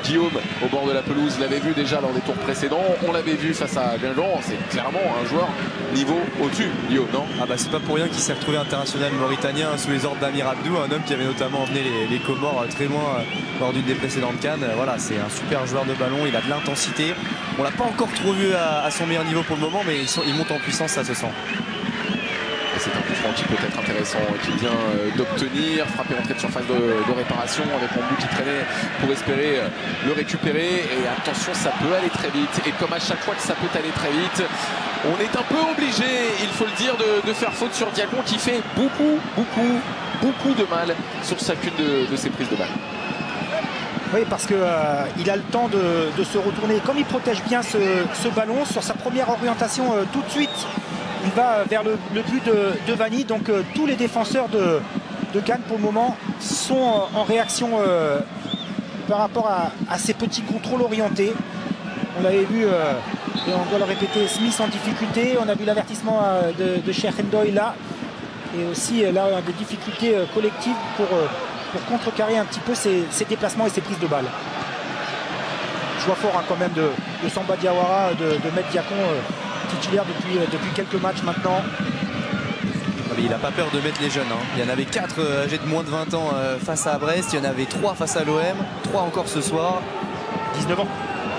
Guillaume, au bord de la pelouse, l'avait vu déjà lors des tours précédents, on l'avait vu face à Guingamp, c'est clairement un joueur niveau au-dessus, Guillaume, non? Ah bah c'est pas pour rien qu'il s'est retrouvé international mauritanien sous les ordres d'Amir Abdou, un homme qui avait notamment emmené les Comores très loin lors d'une des précédentes Cannes. Voilà, c'est un super joueur de ballon, il a de l'intensité. On l'a pas encore trop vu à son meilleur niveau pour le moment, mais il monte en puissance, ça se sent. C'est un coup franc qui peut être intéressant et qui vient d'obtenir, frapper entrée de surface de réparation avec Bambou qui traînait pour espérer le récupérer. Et attention, ça peut aller très vite. Et comme à chaque fois que ça peut aller très vite, on est un peu obligé, il faut le dire, de faire faute sur Diacon qui fait beaucoup de mal sur chacune de ses prises de balle. Oui, parce qu'il a le temps de se retourner. Comme il protège bien ce ballon, sur sa première orientation tout de suite, il va vers le but de Vanni. Donc tous les défenseurs de Cannes pour le moment sont en réaction par rapport à ces petits contrôles orientés. On l'avait vu, et on doit le répéter, Smith en difficulté. On a vu l'avertissement de Cheikh Ndoye là. Et aussi là, des difficultés collectives pour contrecarrer un petit peu ses déplacements et ses prises de balles. Choix fort hein, quand même de Samba Diawara de mettre Diacon titulaire depuis quelques matchs maintenant. Il n'a pas peur de mettre les jeunes. Hein. Il y en avait 4 âgés de moins de 20 ans face à Brest. Il y en avait 3 face à l'OM. 3 encore ce soir. 19 ans.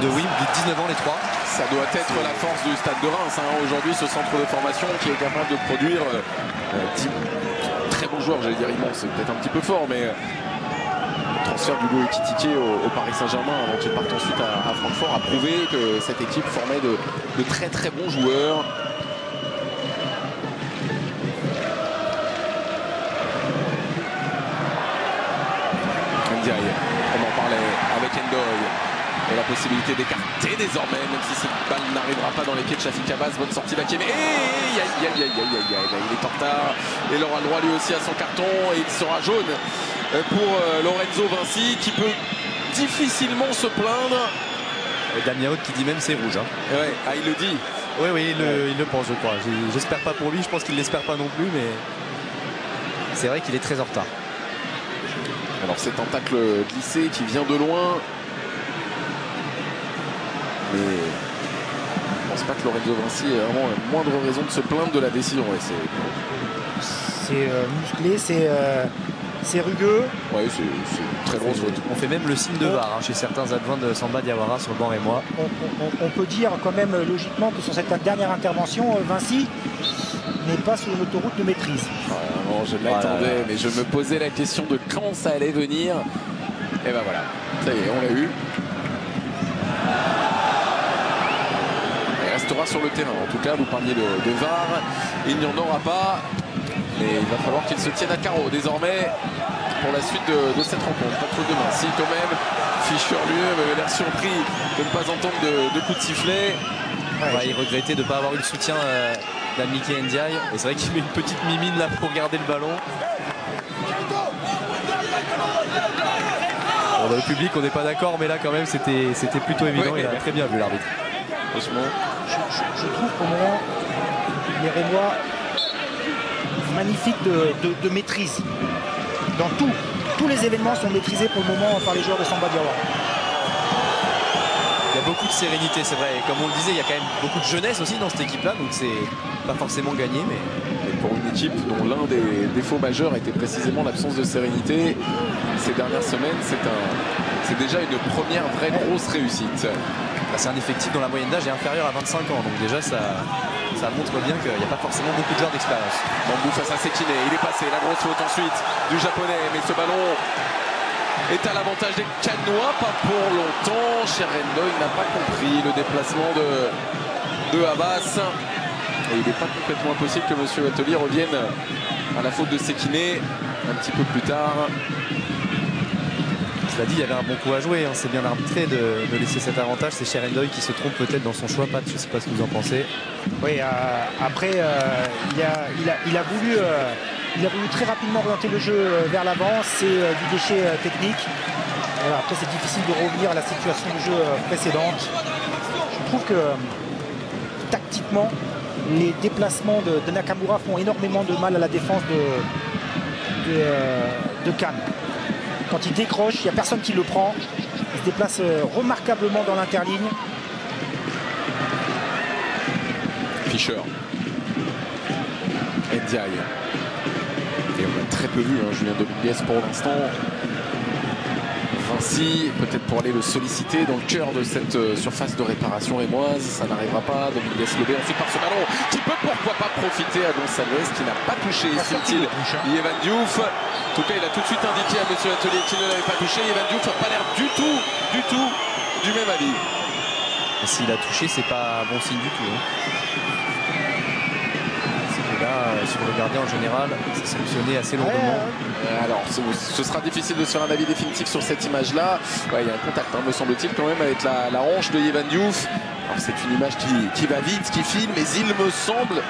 Oui, 19 ans les 3. Ça doit être la force du stade de Reims. Hein. Aujourd'hui, ce centre de formation qui est capable de produire 10 très bons joueurs. J'allais dire immense, c'est peut-être un petit peu fort, mais le transfert d'Hugo Ekitike au Paris Saint-Germain avant qu'il parte ensuite à Francfort a prouvé que cette équipe formait de très bons joueurs. Ndiaye, on en parlait avec Ndoye. Et la possibilité d'écarter désormais, même si cette balle n'arrivera pas dans les pieds de Shafik Abbas. Bonne sortie d'Akeme. Il est en retard. Et il aura le droit lui aussi à son carton. Et il sera jaune pour Lorenzo Vinci qui peut difficilement se plaindre. Et Damien Haute qui dit même c'est rouge. Hein. Ouais, ah, il le dit. Oui, il le pense, je crois. J'espère pas pour lui, je pense qu'il l'espère pas non plus, mais c'est vrai qu'il est très en retard. Alors c'est tentacle glissé qui vient de loin. Mais je pense pas que Lorenzo Vinci ait vraiment la moindre raison de se plaindre de la décision. Ouais, c'est musclé, c'est rugueux. Ouais, c'est une très grosse faute. On fait même le signe de VAR chez certains adjoints de Samba Diawara sur le banc et moi. On peut dire quand même logiquement que sur cette dernière intervention, Vinci n'est pas sur une autoroute de maîtrise. Non, je l'attendais, mais je me posais la question de quand ça allait venir. Et ben voilà, ça y est, on l'a eu. Il restera sur le terrain. En tout cas, vous parliez de VAR. Il n'y en aura pas. Mais il va falloir qu'il se tienne à carreau désormais pour la suite de cette rencontre. Pas trop de main. Si, quand même, Fischer lui-même avait l'air surpris de ne pas entendre de coup de sifflet. Ouais, il regrettait de ne pas avoir eu le soutien d'Amiki Ndiaye. Et c'est vrai qu'il met une petite mimine là pour garder le ballon. Bon, dans le public, on n'est pas d'accord, mais là, quand même, c'était plutôt évident. Il a très bien vu l'arbitre. Franchement. Je trouve qu'au moment, les Rémois, magnifique de maîtrise. Dans tous les événements sont maîtrisés pour le moment par les joueurs de Samba Diawara. Il y a beaucoup de sérénité, c'est vrai. Et comme on le disait, il y a quand même beaucoup de jeunesse aussi dans cette équipe-là, donc c'est pas forcément gagné, mais pour une équipe dont l'un des défauts majeurs était précisément l'absence de sérénité ces dernières semaines, c'est déjà une première vraie grosse réussite. C'est un effectif dont la moyenne d'âge est inférieure à 25 ans, donc déjà ça montre bien qu'il n'y a pas forcément beaucoup de joueurs d'expérience. Bambou face à Sekine, il est passé, la grosse faute ensuite du japonais, mais ce ballon est à l'avantage des Canois, pas pour longtemps. Cherendoy n'a pas compris le déplacement de Abbas. Et il n'est pas complètement impossible que M. Atelier revienne à la faute de Sekine un petit peu plus tard. Cela dit, il y avait un bon coup à jouer, c'est bien arbitré de laisser cet avantage. C'est Cherendoy qui se trompe peut-être dans son choix, Pat, je ne sais pas ce que vous en pensez. Oui, après, il a voulu très rapidement orienter le jeu vers l'avant, c'est du déchet technique. Voilà, après, c'est difficile de revenir à la situation du jeu précédente. Je trouve que tactiquement, les déplacements de Nakamura font énormément de mal à la défense de Cannes. Quand il décroche, il n'y a personne qui le prend. Il se déplace remarquablement dans l'interligne. Fischer. Ndiaye. Et on a très peu vu Julien Dominguez pour l'instant. Vinci, peut-être pour aller le solliciter dans le cœur de cette surface de réparation rémoise. Ça n'arrivera pas. Dominguez lobé ensuite par ce ballon qui peut pourquoi pas profiter à Gonçalves qui n'a pas touché, estime-t-il, Yehvan Diouf. En tout cas, il a tout de suite indiqué à M. Atelier qu'il ne l'avait pas touché. Yehvan Diouf n'a pas l'air du tout du même avis. S'il a touché, c'est pas bon signe du tout. Là, sur le gardien en général, c'est sanctionné assez lourdement. Alors, ce sera difficile de se faire un avis définitif sur cette image-là. Ouais, il y a un contact, me semble-t-il, quand même, avec la hanche de Yehvan Diouf. Alors, c'est une image qui va vite, qui file, mais il me semble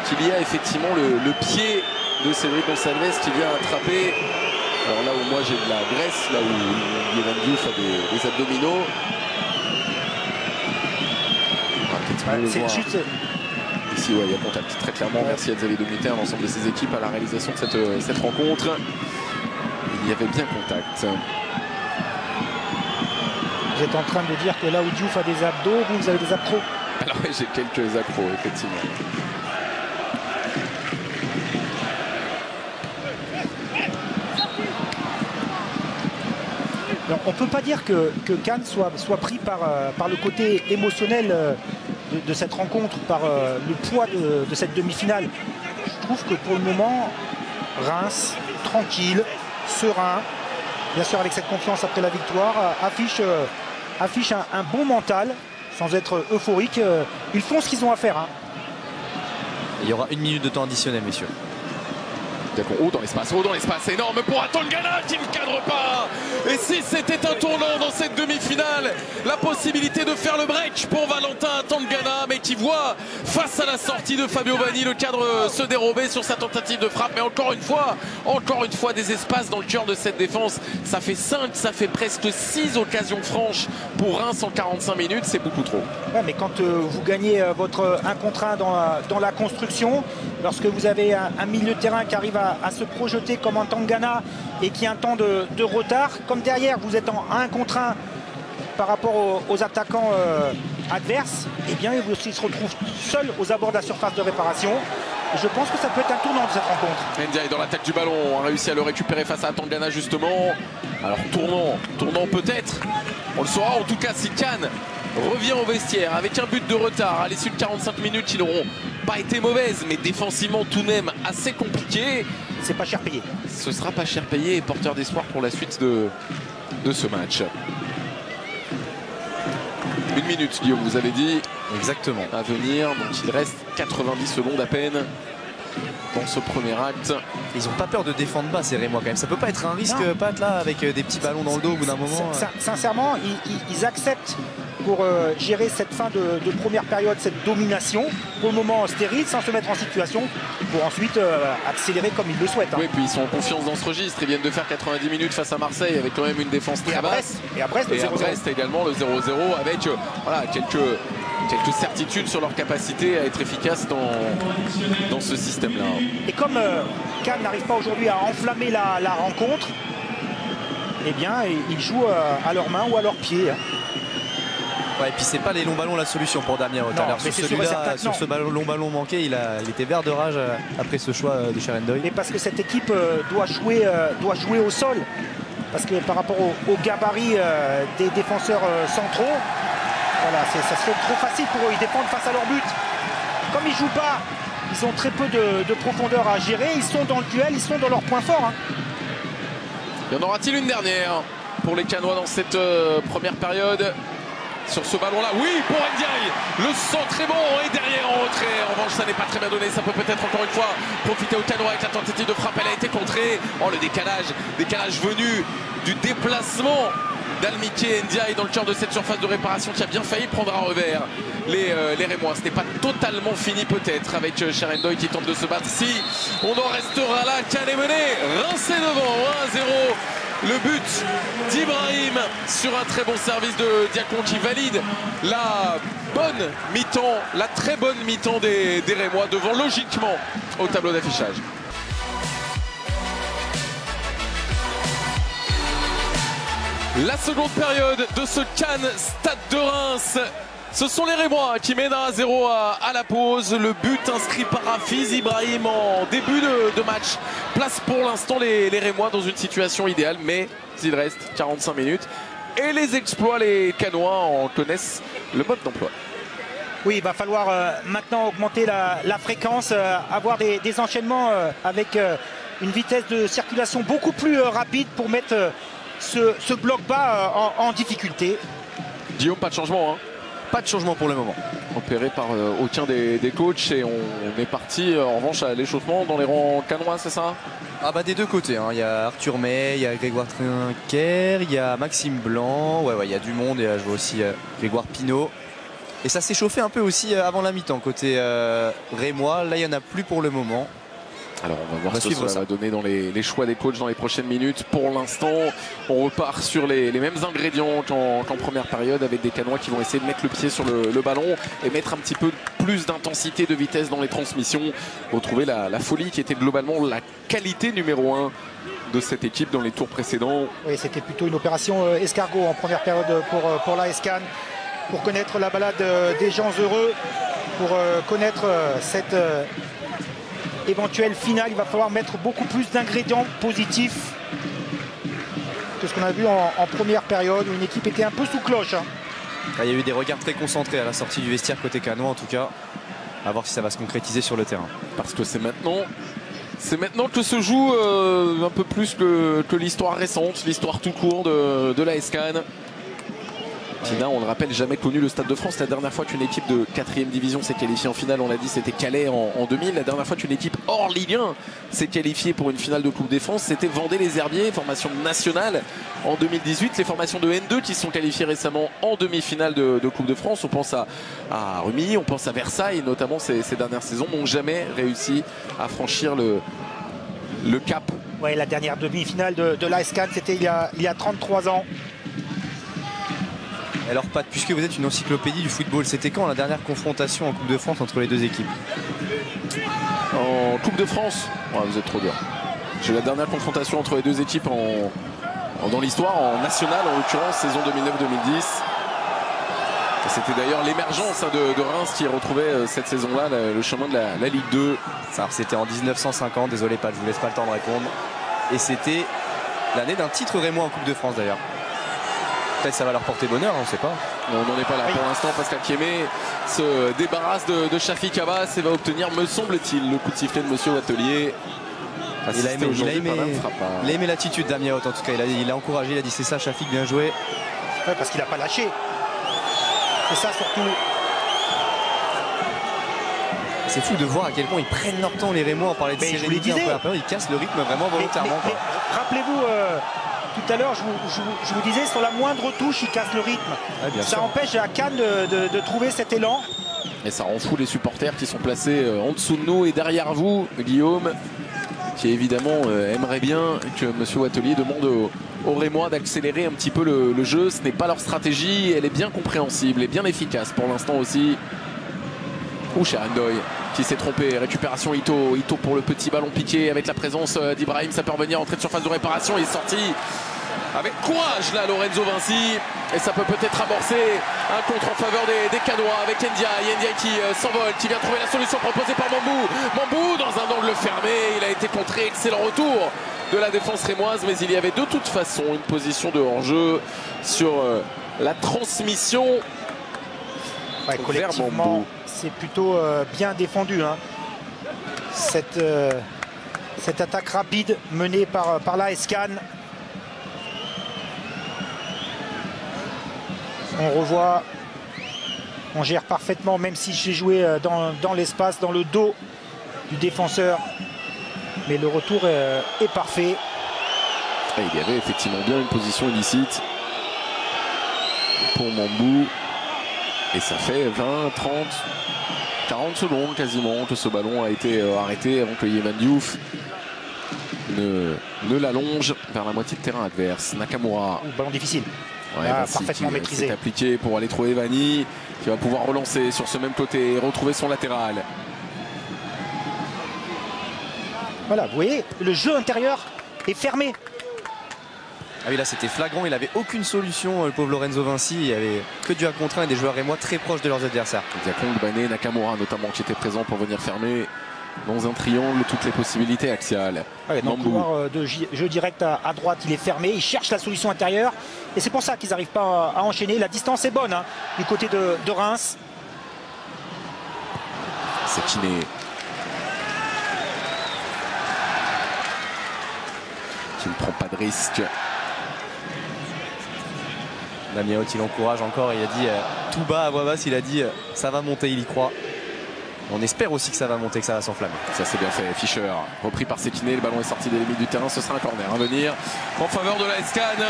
qu'il y a effectivement le pied de Cédric Gonçalves qui vient attraper. Alors là où moi j'ai de la graisse, là où Yehvan Diouf a des abdominaux. C'est juste... Ici, ouais, il y a contact, très clairement. Merci à Xavier Domité, à l'ensemble de ses équipes, à la réalisation de cette rencontre. Il y avait bien contact. Vous êtes en train de dire que là où Diouf a des abdos, vous avez des accros? Alors oui, j'ai quelques accros, effectivement. Donc, on ne peut pas dire que Cannes soit pris par le côté émotionnel de cette rencontre, par le poids de cette demi-finale. Je trouve que pour le moment, Reims, tranquille, serein, bien sûr avec cette confiance après la victoire, affiche un bon mental, sans être euphorique. Ils font ce qu'ils ont à faire. Il y aura 1 minute de temps additionnel, messieurs. Haut dans l'espace, énorme pour Atangana qui ne cadre pas. Et si c'était un tournant dans cette demi-finale, la possibilité de faire le break pour Valentin Atangana, mais qui voit face à la sortie de Fabio Vanni le cadre se dérober sur sa tentative de frappe. Mais encore une fois des espaces dans le cœur de cette défense. Ça fait 5, ça fait presque 6 occasions franches pour Reims en 45 minutes, c'est beaucoup trop. Ouais, mais quand vous gagnez votre 1 contre 1 dans la construction, lorsque vous avez un milieu de terrain qui arrive à se projeter comme un Tangana et qui a un temps de retard, comme derrière vous êtes en 1 contre 1 par rapport aux attaquants adverses, et bien il se retrouve seul aux abords de la surface de réparation. je pense que ça peut être un tournant de cette rencontre. Ndiaye dans l'attaque du ballon, a réussi à le récupérer face à Tangana justement. Alors tournant peut-être, on le saura en tout cas si Cannes revient au vestiaire avec un but de retard à l'issue de 45 minutes qui n'auront pas été mauvaises, mais défensivement tout de même assez compliqué. C'est pas cher payé. Ce sera pas cher payé et porteur d'espoir pour la suite de ce match. 1 minute, Guillaume, vous avez dit. Exactement. À venir, donc il reste 90 secondes à peine dans ce premier acte. Ils n'ont pas peur de défendre bas, ces Rémois quand même. Ça peut pas être un risque, pas être là avec des petits ballons dans le dos au bout d'un moment. Sincèrement, ils acceptent pour gérer cette fin de première période, cette domination, pour le moment stérile, sans se mettre en situation, pour ensuite accélérer comme ils le souhaitent. Oui, puis ils sont en confiance dans ce registre. Ils viennent de faire 90 minutes face à Marseille avec quand même une défense très basse. Et à Brest, également le 0-0 avec voilà, quelques certitudes sur leur capacité à être efficace dans ce système-là. Et comme Cannes n'arrive pas aujourd'hui à enflammer la rencontre, eh bien, ils jouent à leurs mains ou à leurs pieds. Ouais, et puis c'est pas les longs ballons la solution pour Damien tout à l'heure. Sur ce long ballon manqué, il était vert de rage après ce choix de Sharon Doyle. Mais parce que cette équipe doit jouer au sol. Parce que par rapport au gabarit des défenseurs centraux, voilà, ça serait trop facile pour eux. Ils défendent face à leur but. Comme ils ne jouent pas, ils ont très peu de profondeur à gérer. Ils sont dans le duel, ils sont dans leur point fort. Y en aura-t-il une dernière pour les Cannois dans cette première période? Sur ce ballon-là, oui, pour Ndiaye. Le centre est bon et derrière en retrait. En revanche, ça n'est pas très bien donné. Ça peut peut-être encore une fois profiter aux Cannois avec la tentative de frappe. Elle a été contrée. Oh, le décalage venu du déplacement d'Almiki Ndiaye dans le cœur de cette surface de réparation qui a bien failli prendre à revers les Rémois. Ce n'est pas totalement fini peut-être avec Sharon Doyle qui tente de se battre. Si on en restera là, Cannes est mené, rincé devant 1-0. Le but d'Ibrahim sur un très bon service de Diacon qui valide la bonne mi-temps, la très bonne mi-temps des Rémois devant logiquement au tableau d'affichage. La seconde période de ce Cannes Stade de Reims. Ce sont les Rémois qui mènent 1-0 à la pause. Le but inscrit par Hafiz Ibrahim en début de match place pour l'instant les Rémois dans une situation idéale, mais il reste 45 minutes. Et les exploits, les Cannois en connaissent le mode d'emploi. Oui, il va falloir maintenant augmenter la fréquence, avoir des enchaînements avec une vitesse de circulation beaucoup plus rapide pour mettre ce bloc bas en difficulté. Guillaume, pas de changement, hein? Pas de changement pour le moment. Opéré par aucun des coachs et on est parti en revanche à l'échauffement dans les rangs cannois, c'est ça? Ah bah des deux côtés, hein. Il y a Arthur May, il y a Grégoire Trinquer, il y a Maxime Blanc, ouais, il y a du monde, et je vois aussi Grégoire Pinault. Et ça s'est chauffé un peu aussi avant la mi-temps côté Rémois. Là il n'y en a plus pour le moment. Alors on va voir ce que ça va donner dans les choix des coachs dans les prochaines minutes. Pour l'instant, on repart sur les mêmes ingrédients qu'en première période, avec des Cannois qui vont essayer de mettre le pied sur le ballon et mettre un petit peu plus d'intensité, de vitesse dans les transmissions. Retrouver la folie qui était globalement la qualité numéro 1 de cette équipe dans les tours précédents. Oui, c'était plutôt une opération escargot en première période pour l'AS Cannes, pour connaître la balade des gens heureux, pour connaître cette éventuelle finale. Il va falloir mettre beaucoup plus d'ingrédients positifs que ce qu'on a vu en première période où une équipe était un peu sous cloche. Il y a eu des regards très concentrés à la sortie du vestiaire côté Cannois en tout cas. À voir si ça va se concrétiser sur le terrain. Parce que c'est maintenant que se joue un peu plus que l'histoire récente, l'histoire tout court de l'AS Cannes. Qui n'a, on le rappelle, jamais connu le Stade de France. La dernière fois qu'une équipe de 4e division s'est qualifiée en finale, on l'a dit, c'était Calais en 2000. La dernière fois qu'une équipe hors Ligue 1 s'est qualifiée pour une finale de Coupe des France, c'était Vendée-les-Herbiers, formation nationale en 2018. Les formations de N2 qui sont qualifiées récemment en demi-finale de Coupe de France. On pense à Rumilly, on pense à Versailles, notamment ces dernières saisons, n'ont jamais réussi à franchir le cap. Ouais, la dernière demi-finale de l'AS Cannes, c'était il y a 33 ans. Alors Pat, puisque vous êtes une encyclopédie du football, c'était quand la dernière confrontation en Coupe de France entre les deux équipes? En Coupe de France, ouais, vous êtes trop dur. J'ai la dernière confrontation entre les deux équipes dans l'histoire, en national en l'occurrence, saison 2009-2010. C'était d'ailleurs l'émergence de Reims qui retrouvait cette saison-là le chemin de la Ligue 2. C'était en 1950, désolé Pat, je vous laisse pas le temps de répondre. Et c'était l'année d'un titre rémois en Coupe de France d'ailleurs. Peut-être ça va leur porter bonheur, on ne sait pas. On n'en est pas là pour l'instant. Pascal Kémé se débarrasse de Shafik Abbas et va obtenir, me semble-t-il, le coup de sifflet de Monsieur Wattelier. Il a aimé l'attitude d'Amiaot en tout cas. Il a encouragé, il a dit c'est ça Shafik, bien joué. Ouais, parce qu'il n'a pas lâché. C'est ça surtout. C'est fou de voir à quel point ils prennent leur temps les Rémois. On parlait de sérénité en première période, ils cassent le rythme vraiment volontairement. Mais rappelez-vous, tout à l'heure, je vous disais, sur la moindre touche, ils cassent le rythme. Ouais, ça empêche à Cannes de trouver cet élan. Et ça rend fou les supporters qui sont placés en dessous de nous et derrière vous, Guillaume, qui évidemment aimerait bien que M. Wattelier demande aux Rémois d'accélérer un petit peu le jeu. Ce n'est pas leur stratégie, elle est bien compréhensible et bien efficace pour l'instant aussi. Ou Cherendoy qui s'est trompé, récupération Ito pour le petit ballon piqué avec la présence d'Ibrahim, ça peut revenir, entrée de surface de réparation, il est sorti avec courage là Lorenzo Vinci et ça peut peut-être amorcer un contre en faveur des Canois avec Ndiaye qui s'envole, qui vient trouver la solution proposée par Mambou dans un angle fermé, il a été contré, excellent retour de la défense rémoise, mais il y avait de toute façon une position de hors-jeu sur la transmission. Ouais, collectivement, c'est plutôt bien défendu. Hein. Cette attaque rapide menée par l'AS Cannes. On revoit, on gère parfaitement, même si j'ai joué dans l'espace, dans le dos du défenseur. Mais le retour est parfait. Et il y avait effectivement bien une position illicite pour Mambou. Et ça fait 20, 30, 40 secondes quasiment que ce ballon a été arrêté avant que Yeman Diouf ne l'allonge vers la moitié de terrain adverse. Nakamura. Ballon difficile. Ouais, parfaitement maîtrisé. C'est appliqué pour aller trouver Vanni qui va pouvoir relancer sur ce même côté et retrouver son latéral. Voilà, vous voyez, le jeu intérieur est fermé. Ah oui, là c'était flagrant, il n'avait aucune solution, le pauvre Lorenzo Vinci. Il n'y avait que du 1 contre 1 et des joueurs rémois très proches de leurs adversaires. Diakong, Bané, Nakamura notamment qui étaient présents pour venir fermer dans un triangle toutes les possibilités axiales. Ouais, dans le couloir de jeu direct à droite, il est fermé, il cherche la solution intérieure et c'est pour ça qu'ils n'arrivent pas à enchaîner. La distance est bonne hein, du côté de Reims. C'est Kiné. Qui ne prend pas de risque. Amiaot il encourage encore, il a dit tout bas à voix basse, il a dit ça va monter, il y croit. On espère aussi que ça va monter, que ça va s'enflammer. Ça c'est bien fait. Fischer repris par Sekine, le ballon est sorti des limites du terrain, ce sera un corner à venir en faveur de l'AS Cannes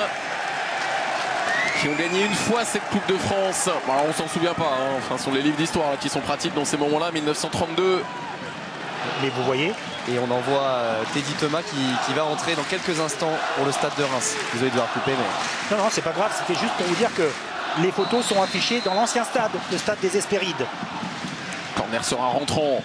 qui ont gagné une fois cette Coupe de France. Alors, on s'en souvient pas, hein. Enfin, ce sont les livres d'histoire qui sont pratiques dans ces moments-là, 1932. Mais vous voyez. Et on envoie Teddy Thomas qui va entrer dans quelques instants pour le stade de Reims. Désolé de devoir couper, mais... Non, c'est pas grave, c'était juste pour vous dire que les photos sont affichées dans l'ancien stade, le stade des Hespérides. Corner sera rentrant.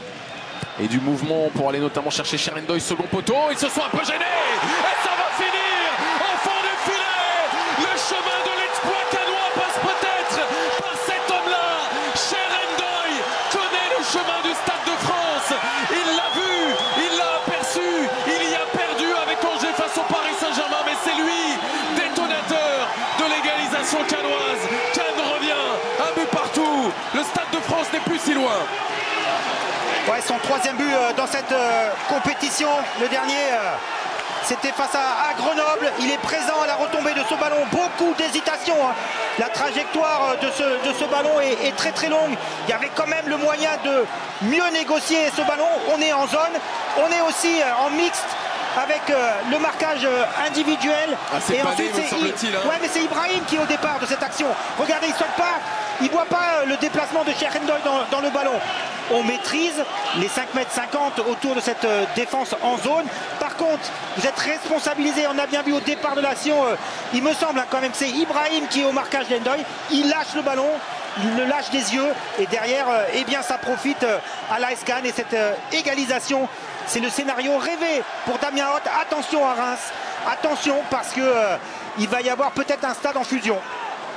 Et du mouvement pour aller notamment chercher Cherendoy, second poteau. Ils se sont un peu gênés. Et ça va finir au fond du filet. Le chemin de l'exploit canois passe peut-être par cet homme-là. Cherendoy connaît le chemin du Stade de France. Il l'a vu, il l'a aperçu. Il y a perdu avec Angers face au Paris Saint-Germain. Mais c'est lui, détonateur de l'égalisation canoise. Cannes revient, un but partout. Le Stade de France n'est plus si loin. Ouais, son troisième but dans cette compétition. Le dernier, c'était face à Grenoble. Il est présent à la retombée de ce ballon. Beaucoup d'hésitation. Hein. La trajectoire de ce ballon est très très longue. Il y avait quand même le moyen de mieux négocier ce ballon. On est en zone. On est aussi en mixte avec le marquage individuel. Et ensuite, c'est ouais, mais c'est Ibrahim qui est au départ de cette action. Regardez, il saute pas. Il ne voit pas le déplacement de Cherendoy dans le ballon. On maîtrise les 5,50 m autour de cette défense en zone. Par contre, vous êtes responsabilisé. On a bien vu au départ de l'action, il me semble quand même que c'est Ibrahim qui est au marquage d'Endoy. Il lâche le ballon, il le lâche des yeux. Et derrière, eh bien, ça profite à l'AS Cannes. Et cette égalisation, c'est le scénario rêvé pour Damien Hoth. Attention à Reims. Attention parce que il va y avoir peut-être un stade en fusion.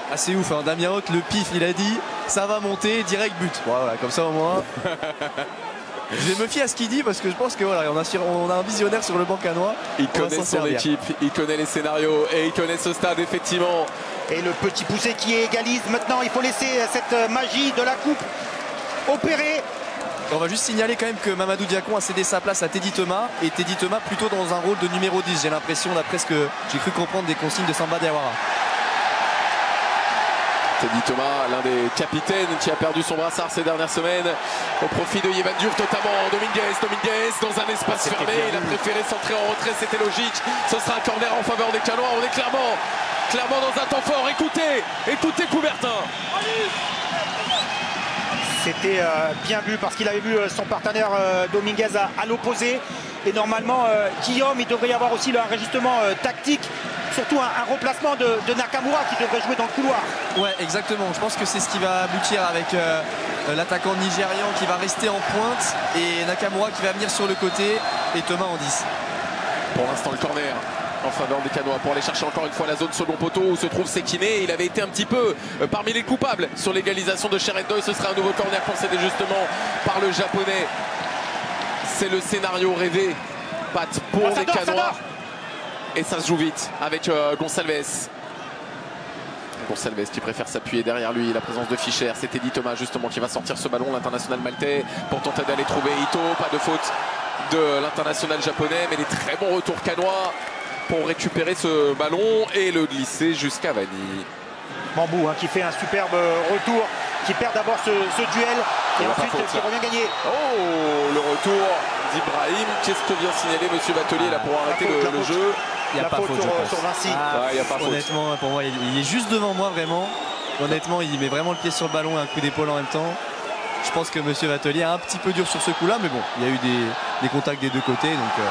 Ah, c'est ouf, hein. Damien Hoth, le pif, il a dit ça va monter, direct but. Voilà, comme ça au moins. Je vais me fier à ce qu'il dit parce que je pense que voilà, on a un visionnaire sur le banc canois. Il connaît son équipe, il connaît les scénarios et il connaît ce stade effectivement. Et le petit poussé qui égalise. Maintenant, il faut laisser cette magie de la coupe opérer. On va juste signaler quand même que Mamadou Diakon a cédé sa place à Teddy Thomas et Teddy Thomas plutôt dans un rôle de numéro 10. J'ai l'impression, d'après ce que j'ai cru comprendre des consignes de Samba Diawara. Teddy Thomas, l'un des capitaines qui a perdu son brassard ces dernières semaines au profit de Yvan Diouf, notamment Dominguez dans un espace fermé, il a préféré centrer en retrait, c'était logique. Ce sera un corner en faveur des Canois. On est clairement dans un temps fort. Écoutez Coubertin. C'était bien vu parce qu'il avait vu son partenaire Dominguez à l'opposé. Et normalement, Guillaume, il devrait y avoir aussi un réajustement tactique. Surtout un remplacement de Nakamura qui devrait jouer dans le couloir. Ouais, exactement. Je pense que c'est ce qui va aboutir avec l'attaquant nigérian qui va rester en pointe et Nakamura qui va venir sur le côté et Thomas en 10. Pour l'instant, le corner en faveur des Canois pour aller chercher encore une fois la zone second poteau où se trouve Sekine. Il avait été un petit peu parmi les coupables sur l'égalisation de Cherendoy. Ce sera un nouveau corner concédé justement par le japonais. C'est le scénario rêvé. Patte pour les Canois. Et ça se joue vite avec Gonçalves. Gonçalves qui préfère s'appuyer derrière lui. La présence de Fischer. C'est Teddy Thomas justement qui va sortir ce ballon. L'international maltais pour tenter d'aller trouver Ito. Pas de faute de l'international japonais. Mais des très bons retours canois pour récupérer ce ballon et le glisser jusqu'à Vanni. Mambou qui fait un superbe retour. Qui perd d'abord ce duel. Et ensuite qui revient gagner. Oh, le retour d'Ibrahim. Qu'est-ce que vient signaler monsieur Batelier là pour arrêter le jeu? Il n'y a pas faute sur Vinci. Y a pas faute. Honnêtement, pour moi, il est juste devant moi vraiment. Honnêtement, il met vraiment le pied sur le ballon et un coup d'épaule en même temps. Je pense que monsieur Batelier est un petit peu dur sur ce coup-là, mais bon, il y a eu des contacts des deux côtés, donc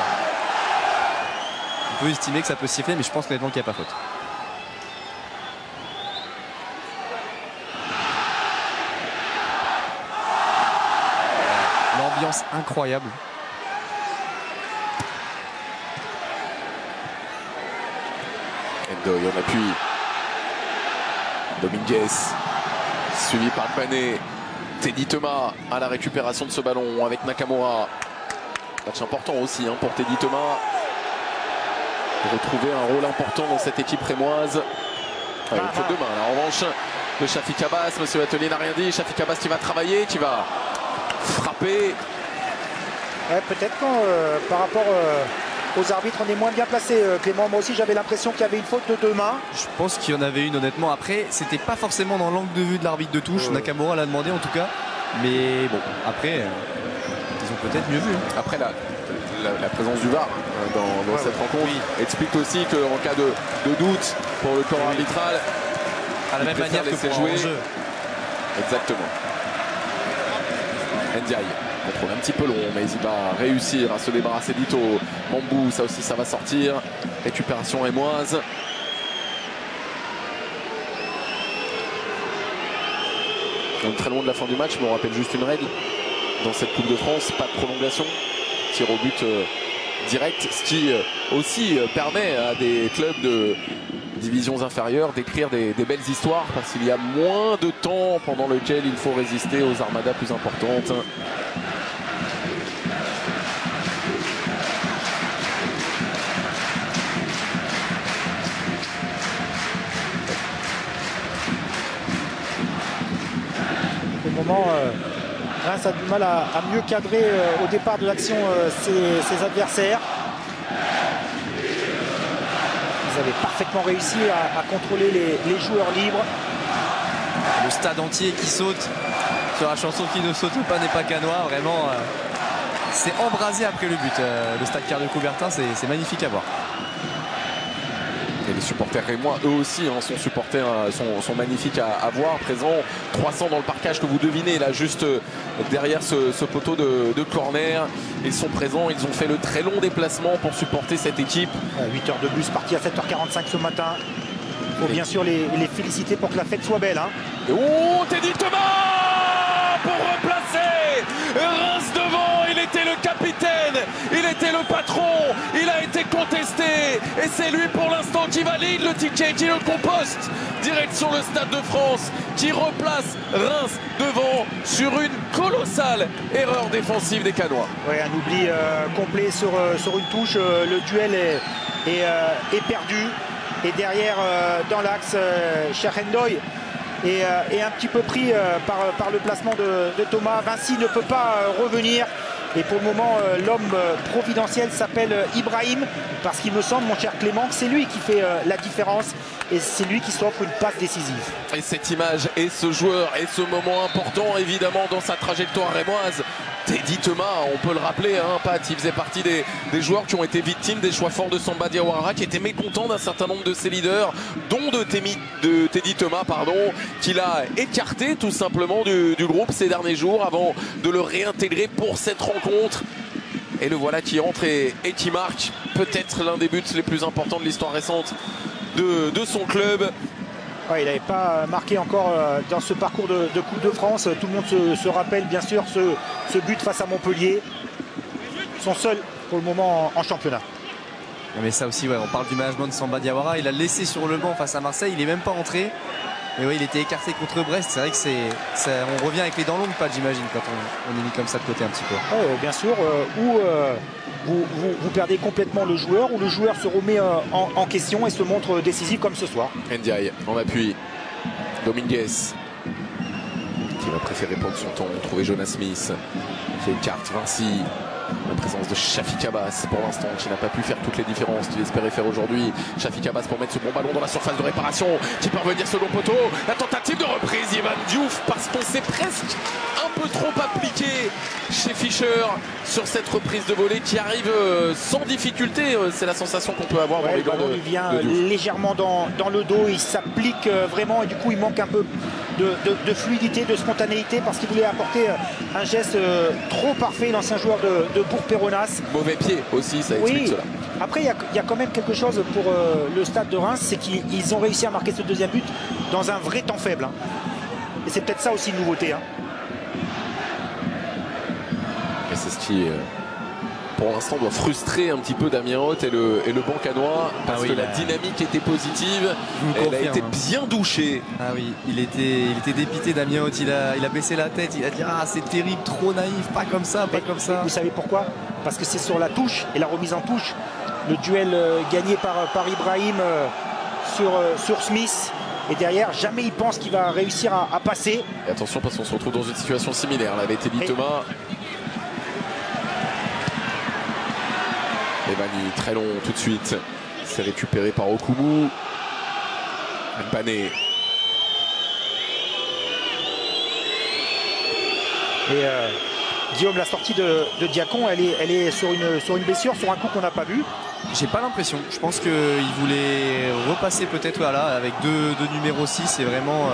on peut estimer que ça peut siffler, mais je pense honnêtement qu'il n'y a pas faute. L'ambiance incroyable. Endoy en appui. Dominguez suivi par Bané. Teddy Thomas à la récupération de ce ballon avec Nakamura. Match important aussi pour Teddy Thomas. Retrouver un rôle important dans cette équipe rémoise. Il faut demain là. En revanche de Shafik Abbas. Monsieur Batelier n'a rien dit. Shafik Abbas qui va travailler, qui va frapper. Ouais, peut-être quand par rapport aux arbitres on est moins bien placé, Clément. Moi aussi j'avais l'impression qu'il y avait une faute de deux mains. Je pense qu'il y en avait une honnêtement. Après c'était pas forcément dans l'angle de vue de l'arbitre de touche. Nakamura l'a demandé en tout cas. Mais bon après ils ont peut-être mieux vu. Après la présence du VAR dans cette rencontre explique aussi qu'en cas de doute pour le corps arbitral, à la même manière que pour jouer. Exactement. Ndiaye contrôle un petit peu long, mais il va réussir à se débarrasser d'Ito. Mambou, ça aussi, ça va sortir. Récupération rémoise. On est très loin de la fin du match, mais on rappelle juste une règle dans cette Coupe de France, pas de prolongation, tir au but direct, ce qui aussi permet à des clubs de divisions inférieures d'écrire des belles histoires parce qu'il y a moins de temps pendant lequel il faut résister aux armadas plus importantes. Au moment, Reims a du mal à mieux cadrer au départ de l'action ses adversaires. Ils avaient parfaitement réussi à contrôler les joueurs libres. Le stade entier qui saute sur la chanson qui ne saute pas n'est pas canois. Vraiment, c'est embrasé après le but. Le stade Carl de Coubertin, c'est magnifique à voir. Et les supporters rémois, eux aussi, sont magnifiques à voir. Présents, 300 dans le parquage que vous devinez là, juste derrière ce poteau de corner. Ils sont présents, ils ont fait le très long déplacement pour supporter cette équipe. 8 heures de bus parti à 7h45 ce matin. Il faut bien sûr les féliciter pour que la fête soit belle. Et oh, Teddy Thomas pour replacer Reims devant. Il était le capitaine il était le patron, il a été contesté et c'est lui pour l'instant qui valide le ticket, qui le composte. Direction le Stade de France, qui replace Reims devant sur une colossale erreur défensive des Canois. Ouais, un oubli complet sur une touche, le duel est perdu. Et derrière, dans l'axe, Cherchendoy est un petit peu pris par le placement de Thomas. Vinci ne peut pas revenir. Et pour le moment, l'homme providentiel s'appelle Ibrahim, parce qu'il me semble, mon cher Clément, que c'est lui qui fait la différence et c'est lui qui s'offre une passe décisive. Et cette image et ce joueur et ce moment important, évidemment, dans sa trajectoire rémoise, Teddy Thomas, on peut le rappeler, hein, Pat, il faisait partie des joueurs qui ont été victimes des choix forts de Samba Diawara, qui était mécontent d'un certain nombre de ses leaders, dont de Teddy Thomas, pardon, qu'il a écarté tout simplement du groupe ces derniers jours avant de le réintégrer pour cette rencontre. Et le voilà qui entre et qui marque peut-être l'un des buts les plus importants de l'histoire récente de son club. Ouais, il n'avait pas marqué encore dans ce parcours de Coupe de France. Tout le monde se rappelle bien sûr ce but face à Montpellier. Son seul pour le moment en championnat. Mais ça aussi, ouais, on parle du management de Samba Diawara. Il a laissé sur le banc face à Marseille, il n'est même pas entré. Mais oui, il était écarté contre Brest. C'est vrai que on revient avec les dents longues, pas, j'imagine, quand on est mis comme ça de côté un petit peu. Ouais, bien sûr, vous perdez complètement le joueur, ou le joueur se remet en question et se montre décisif comme ce soir. Ndiaye en appui, Dominguez qui va préférer prendre son temps, trouver Jonas Smith qui écarte Vinci. La présence de Shafik Abbas pour l'instant, qui n'a pas pu faire toutes les différences qu'il espérait faire aujourd'hui. Shafik Abbas pour mettre ce bon ballon dans la surface de réparation, qui peut revenir second poteau. La tentative de reprise d'Ivan Diouf, parce qu'on s'est presque un peu trop appliqué chez Fischer sur cette reprise de volée qui arrive sans difficulté. C'est la sensation qu'on peut avoir dans les gants de il vient de Diouf. légèrement dans le dos, il s'applique vraiment et du coup il manque un peu de fluidité, de spontanéité, parce qu'il voulait apporter un geste trop parfait, l'ancien joueur de Bourg-Péronas. Mauvais pied aussi, ça explique cela. Après il y a quand même quelque chose pour le Stade de Reims, c'est qu'ils ont réussi à marquer ce deuxième but dans un vrai temps faible, hein. Et c'est peut-être ça aussi une nouveauté, hein. Et c'est ce qui pour l'instant doit frustrer un petit peu Damien Hoth et le banc canois, parce que la dynamique était positive, elle a été bien douchée. Ah oui, il était dépité, Damien Hoth, il a baissé la tête, il a dit ah c'est terrible, trop naïf, pas comme ça, pas comme ça. Vous savez pourquoi? Parce que c'est sur la touche et la remise en touche, le duel gagné par Ibrahim sur Smith. Et derrière, jamais il pense qu'il va réussir à passer. Et attention, parce qu'on se retrouve dans une situation similaire. Là, avec Teddy Thomas. Evani, très long tout de suite. C'est récupéré par Okumu. Mpané. Et Guillaume, la sortie de Diacon, elle est sur une blessure, sur un coup qu'on n'a pas vu. J'ai pas l'impression. Je pense qu'il voulait repasser peut-être avec deux numéros 6 et vraiment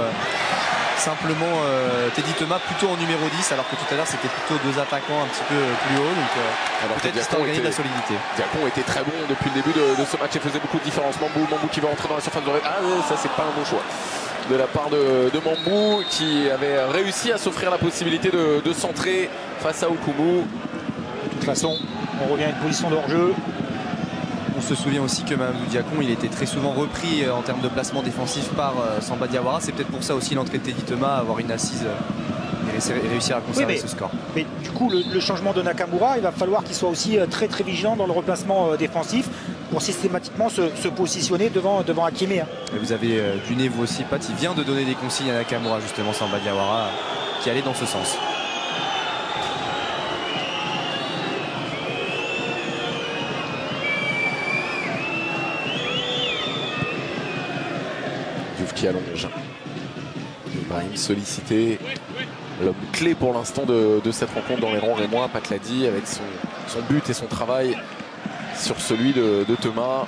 simplement Teddy Thomas plutôt en numéro 10, alors que tout à l'heure c'était plutôt deux attaquants un petit peu plus haut. Donc peut-être histoire de gagner de la solidité. Diacon était très bon depuis le début de ce match et faisait beaucoup de différence. Mambou qui va rentrer dans la surface de réparation. Ah ça c'est pas un bon choix de la part de Mambou, qui avait réussi à s'offrir la possibilité de centrer face à Okumu. De toute façon, on revient à une position de hors-jeu. On se souvient aussi que Mamadou Diacon, il était très souvent repris en termes de placement défensif par Samba Diawara. C'est peut-être pour ça aussi l'entrée de Teddy Thomas, avoir une assise et réussir à conserver ce score. Mais du coup, le changement de Nakamura, il va falloir qu'il soit aussi très très vigilant dans le replacement défensif pour systématiquement se positionner devant Hakimi, hein. Et vous avez du nez vous aussi, Pat, il vient de donner des consignes à Nakamura, justement, Samba Diawara, qui allait dans ce sens. Qui allonge. Ibrahim sollicité, l'homme clé pour l'instant de cette rencontre dans les rangs rémois, Pat l'a dit, avec son but et son travail sur celui de Thomas.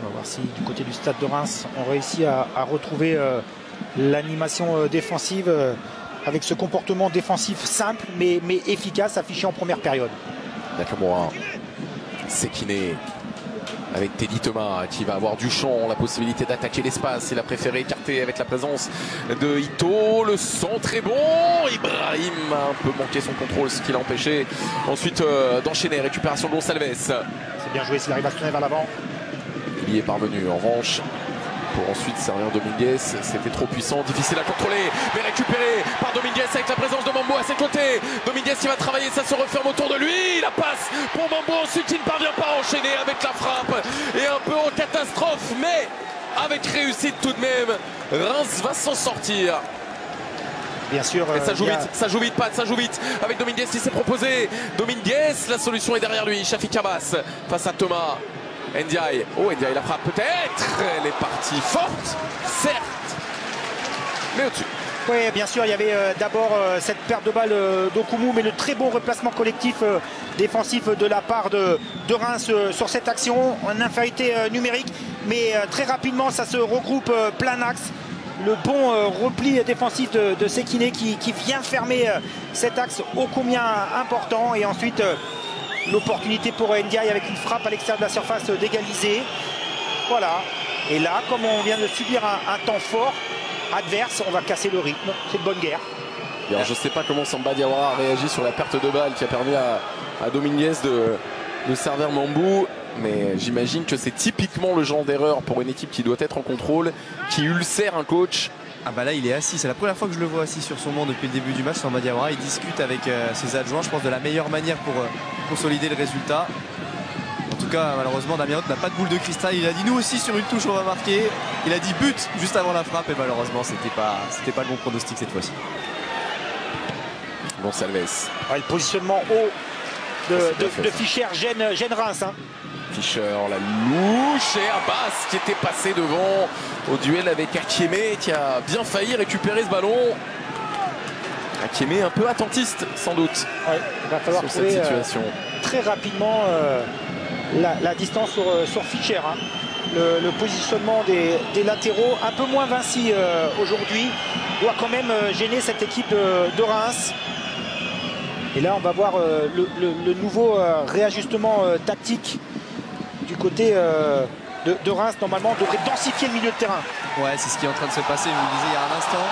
On va voir si du côté du Stade de Reims on réussit à retrouver l'animation défensive avec ce comportement défensif simple mais efficace affiché en première période. Nakamura, Sekine, avec Teddy Thomas qui va avoir du champ, la possibilité d'attaquer l'espace. Il a préféré écarter avec la présence de Ito. Le centre est bon. Ibrahim a un peu manqué son contrôle, ce qui l'a empêché ensuite d'enchaîner. Récupération de Gonçalves. C'est bien joué s'il arrive à se tourner vers l'avant. Il y est parvenu en revanche pour ensuite servir Dominguez. C'était trop puissant, difficile à contrôler, mais récupéré par Dominguez avec la présence de Mambo à ses côtés. Dominguez qui va travailler, ça se referme autour de lui. La passe pour Mambo ensuite qui ne parvient pas à enchaîner avec la frappe. Et un peu en catastrophe, mais avec réussite tout de même. Reims va s'en sortir. Bien sûr. Et ça joue vite, ça joue vite, Pat, ça joue vite. Avec Dominguez qui s'est proposé. Dominguez, la solution est derrière lui. Shafik Abbas face à Thomas. Ndiaye, oh Ndiaye la frappe peut-être, elle est partie forte, certes, mais au-dessus. Oui, bien sûr, il y avait d'abord cette perte de balle d'Okoumou, mais le très bon replacement collectif défensif de la part de Reims sur cette action, en infériorité numérique, mais très rapidement ça se regroupe plein axe. Le bon repli défensif de Sekine qui vient fermer cet axe ô combien important, et ensuite l'opportunité pour Ndiaye avec une frappe à l'extérieur de la surface d'égaliser. Voilà. Et là, comme on vient de subir un temps fort adverse, on va casser le rythme. C'est de bonne guerre. Alors, je ne sais pas comment Samba Diawara a réagi sur la perte de balle qui a permis à Dominguez de servir Mambou. Mais j'imagine que c'est typiquement le genre d'erreur pour une équipe qui doit être en contrôle, qui ulcère un coach. Ah bah là il est assis, c'est la première fois que je le vois assis sur son banc depuis le début du match. Samba Diawara, il discute avec ses adjoints, je pense de la meilleure manière pour consolider le résultat. En tout cas malheureusement Damien Haute n'a pas de boule de cristal, il a dit nous aussi sur une touche on va marquer. Il a dit but juste avant la frappe et malheureusement c'était pas le bon pronostic cette fois-ci. Gonçalves. Ouais, le positionnement haut de Fischer gêne Reims. Hein. Fischer, la louche, et Abbas qui était passé devant au duel avec Akieme qui a bien failli récupérer ce ballon. Akieme un peu attentiste sans doute, ouais, il va falloir sur cette situation. Très rapidement la distance sur Fischer. Hein. Le positionnement des latéraux, un peu moins Vinci aujourd'hui, doit quand même gêner cette équipe de Reims. Et là on va voir le nouveau réajustement tactique du côté de Reims. Normalement on devrait densifier le milieu de terrain. Ouais, c'est ce qui est en train de se passer, je vous le disais il y a un instant.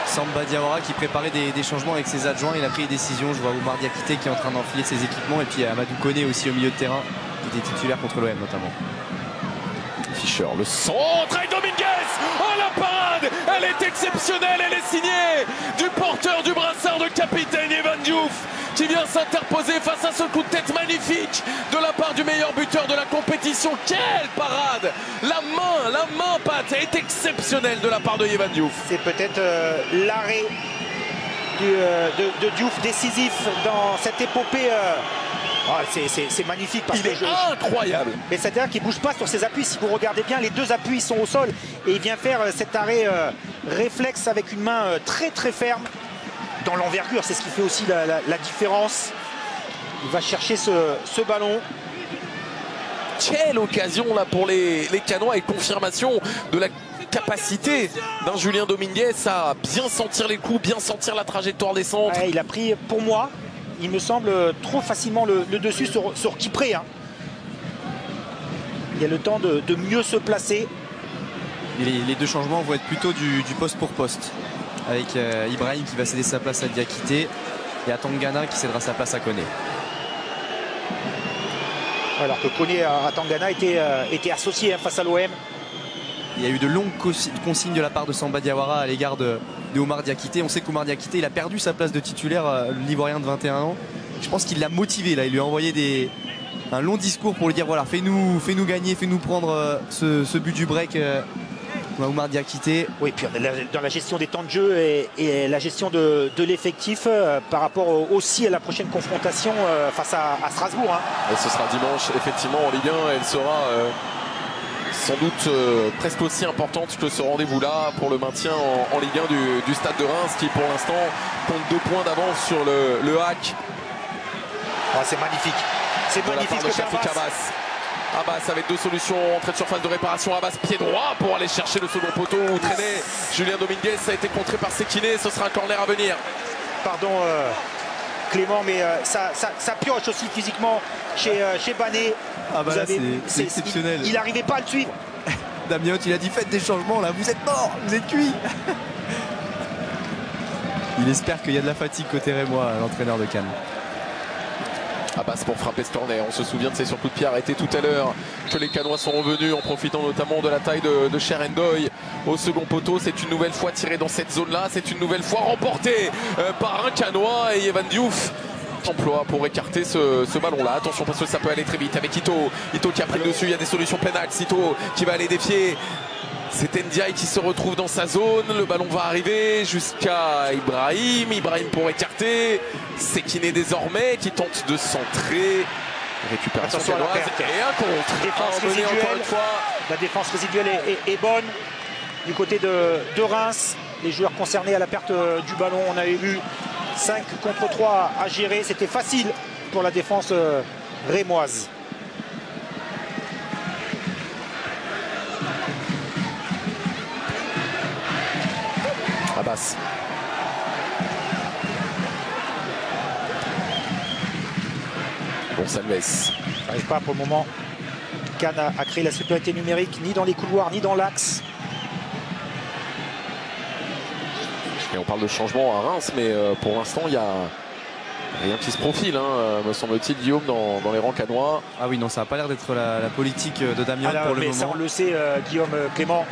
Samba Diawara qui préparait des changements avec ses adjoints, il a pris des décisions. Je vois Oumar Diakité qui est en train d'enfiler ses équipements, et puis Amadou Koné aussi au milieu de terrain qui était titulaire contre l'OM notamment. Fischer, le centre avec Dominguez. Oh la parade, elle est exceptionnelle, elle est signée du porteur du brassard de capitaine Evan Diouf qui vient s'interposer face à ce coup de tête magnifique de la part du meilleur buteur de la compétition. Quelle parade! La main, Pat, est exceptionnelle de la part de Evan Diouf. C'est peut-être l'arrêt de Diouf décisif dans cette épopée. Oh, c'est magnifique parce que incroyable. Mais c'est-à-dire qu'il ne bouge pas sur ses appuis. Si vous regardez bien, les deux appuis sont au sol et il vient faire cet arrêt réflexe avec une main très très ferme dans l'envergure. C'est ce qui fait aussi la différence. Il va chercher ce ballon. Quelle occasion là pour les Canois, et confirmation de la capacité d'un Julien Dominguez à bien sentir les coups, bien sentir la trajectoire des centres. Ouais, il a pris, pour moi, il me semble, trop facilement le dessus sur Kipré. Hein. Il y a le temps de mieux se placer. Les deux changements vont être plutôt du poste pour poste. Avec Ibrahim qui va céder sa place à Diakité et à Tangana qui cédera sa place à Koné. Alors que Koné à Tangana était associé face à l'OM. Il y a eu de longues consignes de la part de Samba Diawara à l'égard de Oumar Diakité. On sait qu'Oumar Diakité, il a perdu sa place de titulaire, l'Ivoirien de 21 ans. Je pense qu'il l'a motivé là. Il lui a envoyé un long discours pour lui dire voilà, fais-nous gagner, fais-nous prendre ce but du break. Oumar Diakité. Oui, puis dans la gestion des temps de jeu et la gestion de l'effectif par rapport aussi à la prochaine confrontation face à Strasbourg. Hein. Et ce sera dimanche, effectivement, en Ligue 1. Elle sera sans doute presque aussi importante que ce rendez-vous-là pour le maintien en Ligue 1 du Stade de Reims, qui pour l'instant compte 2 points d'avance sur le hack. Oh, c'est magnifique. C'est magnifique ce Shafik Abbas. Abbas avec 2 solutions, entrée de surface de réparation. Abbas pied droit pour aller chercher le second poteau où traînait Julien Dominguez. Ça a été contré par Sekine. Ce sera un corner à venir. Pardon Clément, mais ça pioche aussi physiquement chez Banet. Ah bah là, c'est exceptionnel. Il n'arrivait pas à le suivre. Damien Haute, il a dit faites des changements là, vous êtes morts, vous êtes cuits. Il espère qu'il y a de la fatigue côté rémois, l'entraîneur de Cannes. Abbas pour frapper ce corner. On se souvient de ces surcoups de pied arrêtés tout à l'heure, que les Cannois sont revenus en profitant notamment de la taille de Cherendoy au second poteau. C'est une nouvelle fois tiré dans cette zone-là. C'est une nouvelle fois remporté par un Cannois, et Evan Diouf emploie pour écarter ce ballon-là. Attention parce que ça peut aller très vite avec Ito. Ito qui a pris le dessus, il y a des solutions plein axe. Ito qui va aller défier. C'est Ndiaye qui se retrouve dans sa zone. Le ballon va arriver jusqu'à Ibrahim. Ibrahim pour écarter. Sekine désormais qui tente de centrer. Récupération cannoise et un contre. Défense résiduelle. Encore une fois. La défense résiduelle est bonne du côté de Reims. Les joueurs concernés à la perte du ballon, on avait vu 5 contre 3 à gérer. C'était facile pour la défense rémoise. Abbas. Gonçalves. Ça n'arrive pas pour le moment. Cannes a créé la supériorité numérique ni dans les couloirs ni dans l'axe. Et on parle de changement à Reims, mais pour l'instant il y a rien qui se profile, hein, me semble-t-il, Guillaume, dans les rangs cannois. Ah oui, non, ça n'a pas l'air d'être la politique de Damien pour le mais moment. ça, on le sait, Guillaume Clément,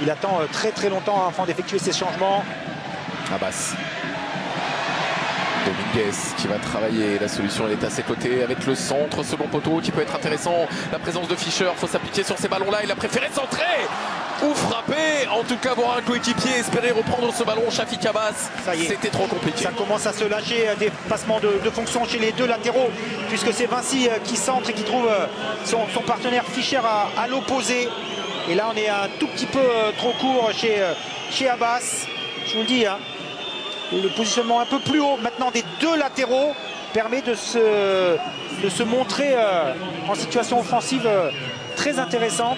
il attend très très longtemps avant d'effectuer ses changements. Abbas. Dominguez qui va travailler. La solution, elle est à ses côtés avec le centre, second poteau qui peut être intéressant. La présence de Fischer, il faut s'appliquer sur ces ballons-là. Il a préféré centrer ou frapper. En tout cas, voir un coéquipier espérer reprendre ce ballon. Shafik Abbas, c'était trop compliqué. Ça commence à se lâcher, des passements de fonction chez les deux latéraux, puisque c'est Vinci qui centre et qui trouve son partenaire Fischer à l'opposé. Et là, on est un tout petit peu trop court chez Abbas. Je vous le dis, hein. Le positionnement un peu plus haut maintenant des deux latéraux permet de se montrer en situation offensive très intéressante.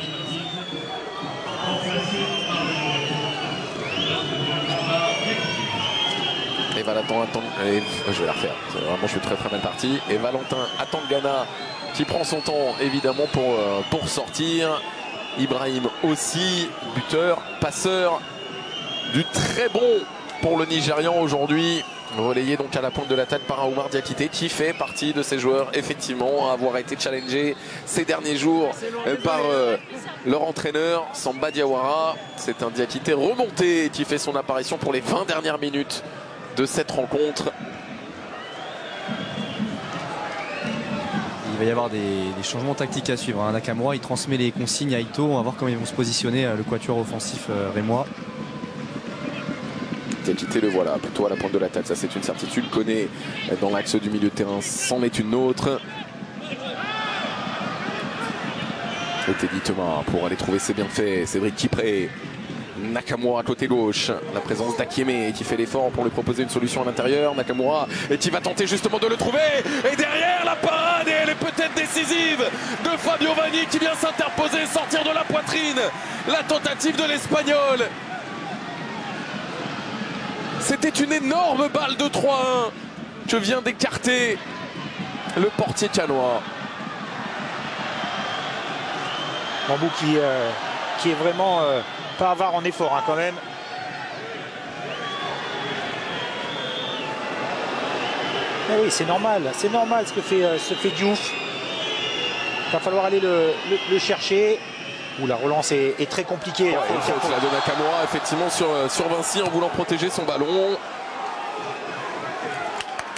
Et Valentin attend. Je vais la refaire. Vraiment, je suis très très mal parti. Et Valentin attend Ghana qui prend son temps évidemment pour sortir. Ibrahim aussi, buteur, passeur, du très bon pour le Nigérian aujourd'hui, relayé donc à la pointe de l'attaque par un Oumar Diakité qui fait partie de ces joueurs effectivement à avoir été challengés ces derniers jours par leur entraîneur Samba Diawara. C'est un Diakité remonté qui fait son apparition pour les 20 dernières minutes de cette rencontre. Il va y avoir des changements tactiques à suivre. Nakamura, il transmet les consignes à Ito. On va voir comment ils vont se positionner, le quatuor offensif rémois. Diakité, le voilà, plutôt à la pointe de l'attaque, ça c'est une certitude. Koné dans l'axe du milieu de terrain, c'en est une autre. Et Teddy Thomas pour aller trouver ses bienfaits. Cédric Kipré. Nakamura côté gauche, la présence d'Akieme qui fait l'effort pour lui proposer une solution à l'intérieur. Nakamura et qui va tenter justement de le trouver. Et derrière la parade, et elle est peut-être décisive de Fabio Vanni qui vient s'interposer, sortir de la poitrine. La tentative de l'Espagnol. C'était une énorme balle de 3-1 que vient d'écarter le portier cannois. Bambou qui est vraiment pas avare en effort quand même. Mais oui, c'est normal ce que fait Diouf. Il va falloir aller le chercher. Où la relance est très compliquée. Ouais, la de Nakamura effectivement sur Vinci en voulant protéger son ballon.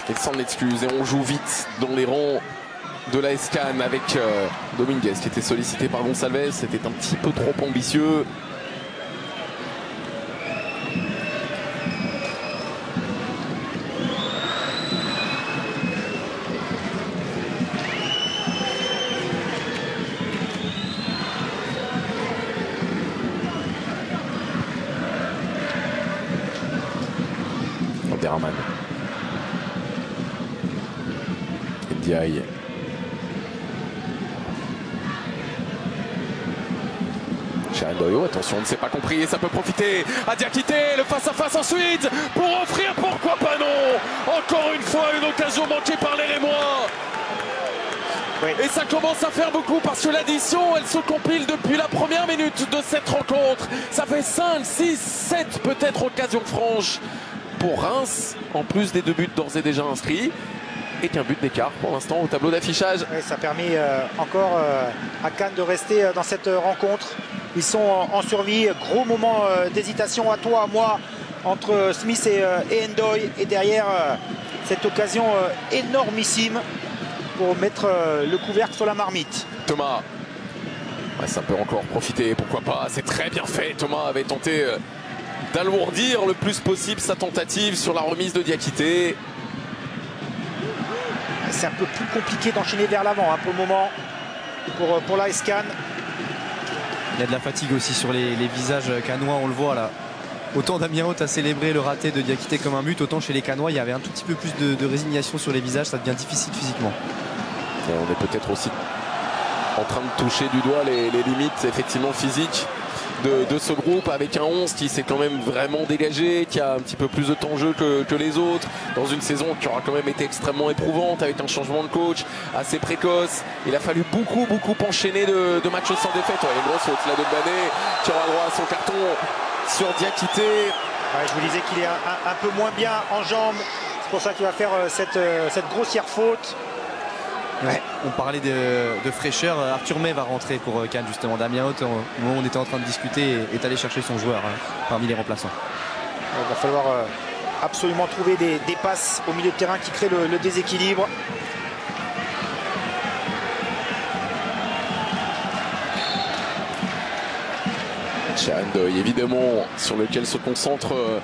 Il s'en excuse et on joue vite dans les rangs de l'AS Cannes avec Dominguez qui était sollicité par Gonçalves. C'était un petit peu trop ambitieux. Abderrahmane. Ndiaye. Chiarendoyo, attention, on ne s'est pas compris, ça peut profiter à Diakité, le face-à-face ensuite, pour offrir, pourquoi pas non. Encore une fois, une occasion manquée par les Rémois. Oui. Et ça commence à faire beaucoup parce que l'addition, elle se compile depuis la première minute de cette rencontre. Ça fait 5, 6, 7 peut-être occasions franches pour Reims, en plus des 2 buts d'ores et déjà inscrits. Et qu'un but d'écart pour l'instant au tableau d'affichage. Oui, ça a permis encore à Cannes de rester dans cette rencontre. Ils sont en survie. Gros moment d'hésitation à toi, à moi, entre Smith et Ndoye. Et derrière, cette occasion énormissime pour mettre le couvercle sur la marmite. Thomas, ouais, ça peut encore profiter, pourquoi pas. C'est très bien fait. Thomas avait tenté d'alourdir le plus possible sa tentative sur la remise de Diakité. C'est un peu plus compliqué d'enchaîner vers l'avant pour le moment pour l'AS Cannes. Il y a de la fatigue aussi sur les visages cannois, on le voit là. Autant Damien Haute a célébré le raté de Diakité comme un but, autant chez les Cannois il y avait un tout petit peu plus de résignation sur les visages, ça devient difficile physiquement. Et on est peut-être aussi en train de toucher du doigt les limites effectivement physiques de ce groupe, avec un 11 qui s'est quand même vraiment dégagé, qui a un petit peu plus de temps de jeu que les autres, dans une saison qui aura quand même été extrêmement éprouvante, avec un changement de coach assez précoce. Il a fallu beaucoup enchaîner de matchs sans défaite. Ouais, une grosse faute là de Bané qui aura droit à son carton sur Diakité. Ouais, je vous disais qu'il est un peu moins bien en jambes, c'est pour ça qu'il va faire cette grossière faute. Ouais. On parlait de fraîcheur. Arthur May va rentrer pour Cannes justement. Damien Haute, au moment où on était en train de discuter, est allé chercher son joueur parmi les remplaçants. Il va falloir absolument trouver des passes au milieu de terrain qui créent le déséquilibre. Chiarendoye évidemment sur lequel se concentrent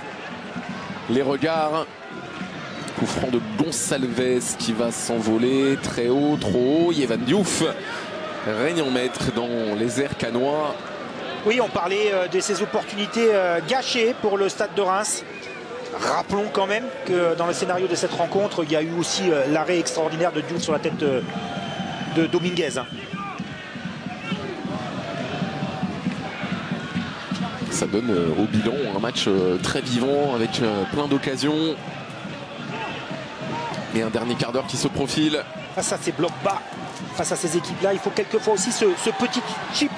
les regards. Coup franc de Gonçalves qui va s'envoler très haut, trop haut. Yvan Diouf règne en maître dans les airs cannois. Oui, on parlait de ces opportunités gâchées pour le stade de Reims. Rappelons quand même que dans le scénario de cette rencontre, il y a eu aussi l'arrêt extraordinaire de Diouf sur la tête de Dominguez. Ça donne au bilan un match très vivant avec plein d'occasions. Et un dernier quart d'heure qui se profile. Face à ces blocs bas, face à ces équipes-là, il faut quelquefois aussi ce petit chip,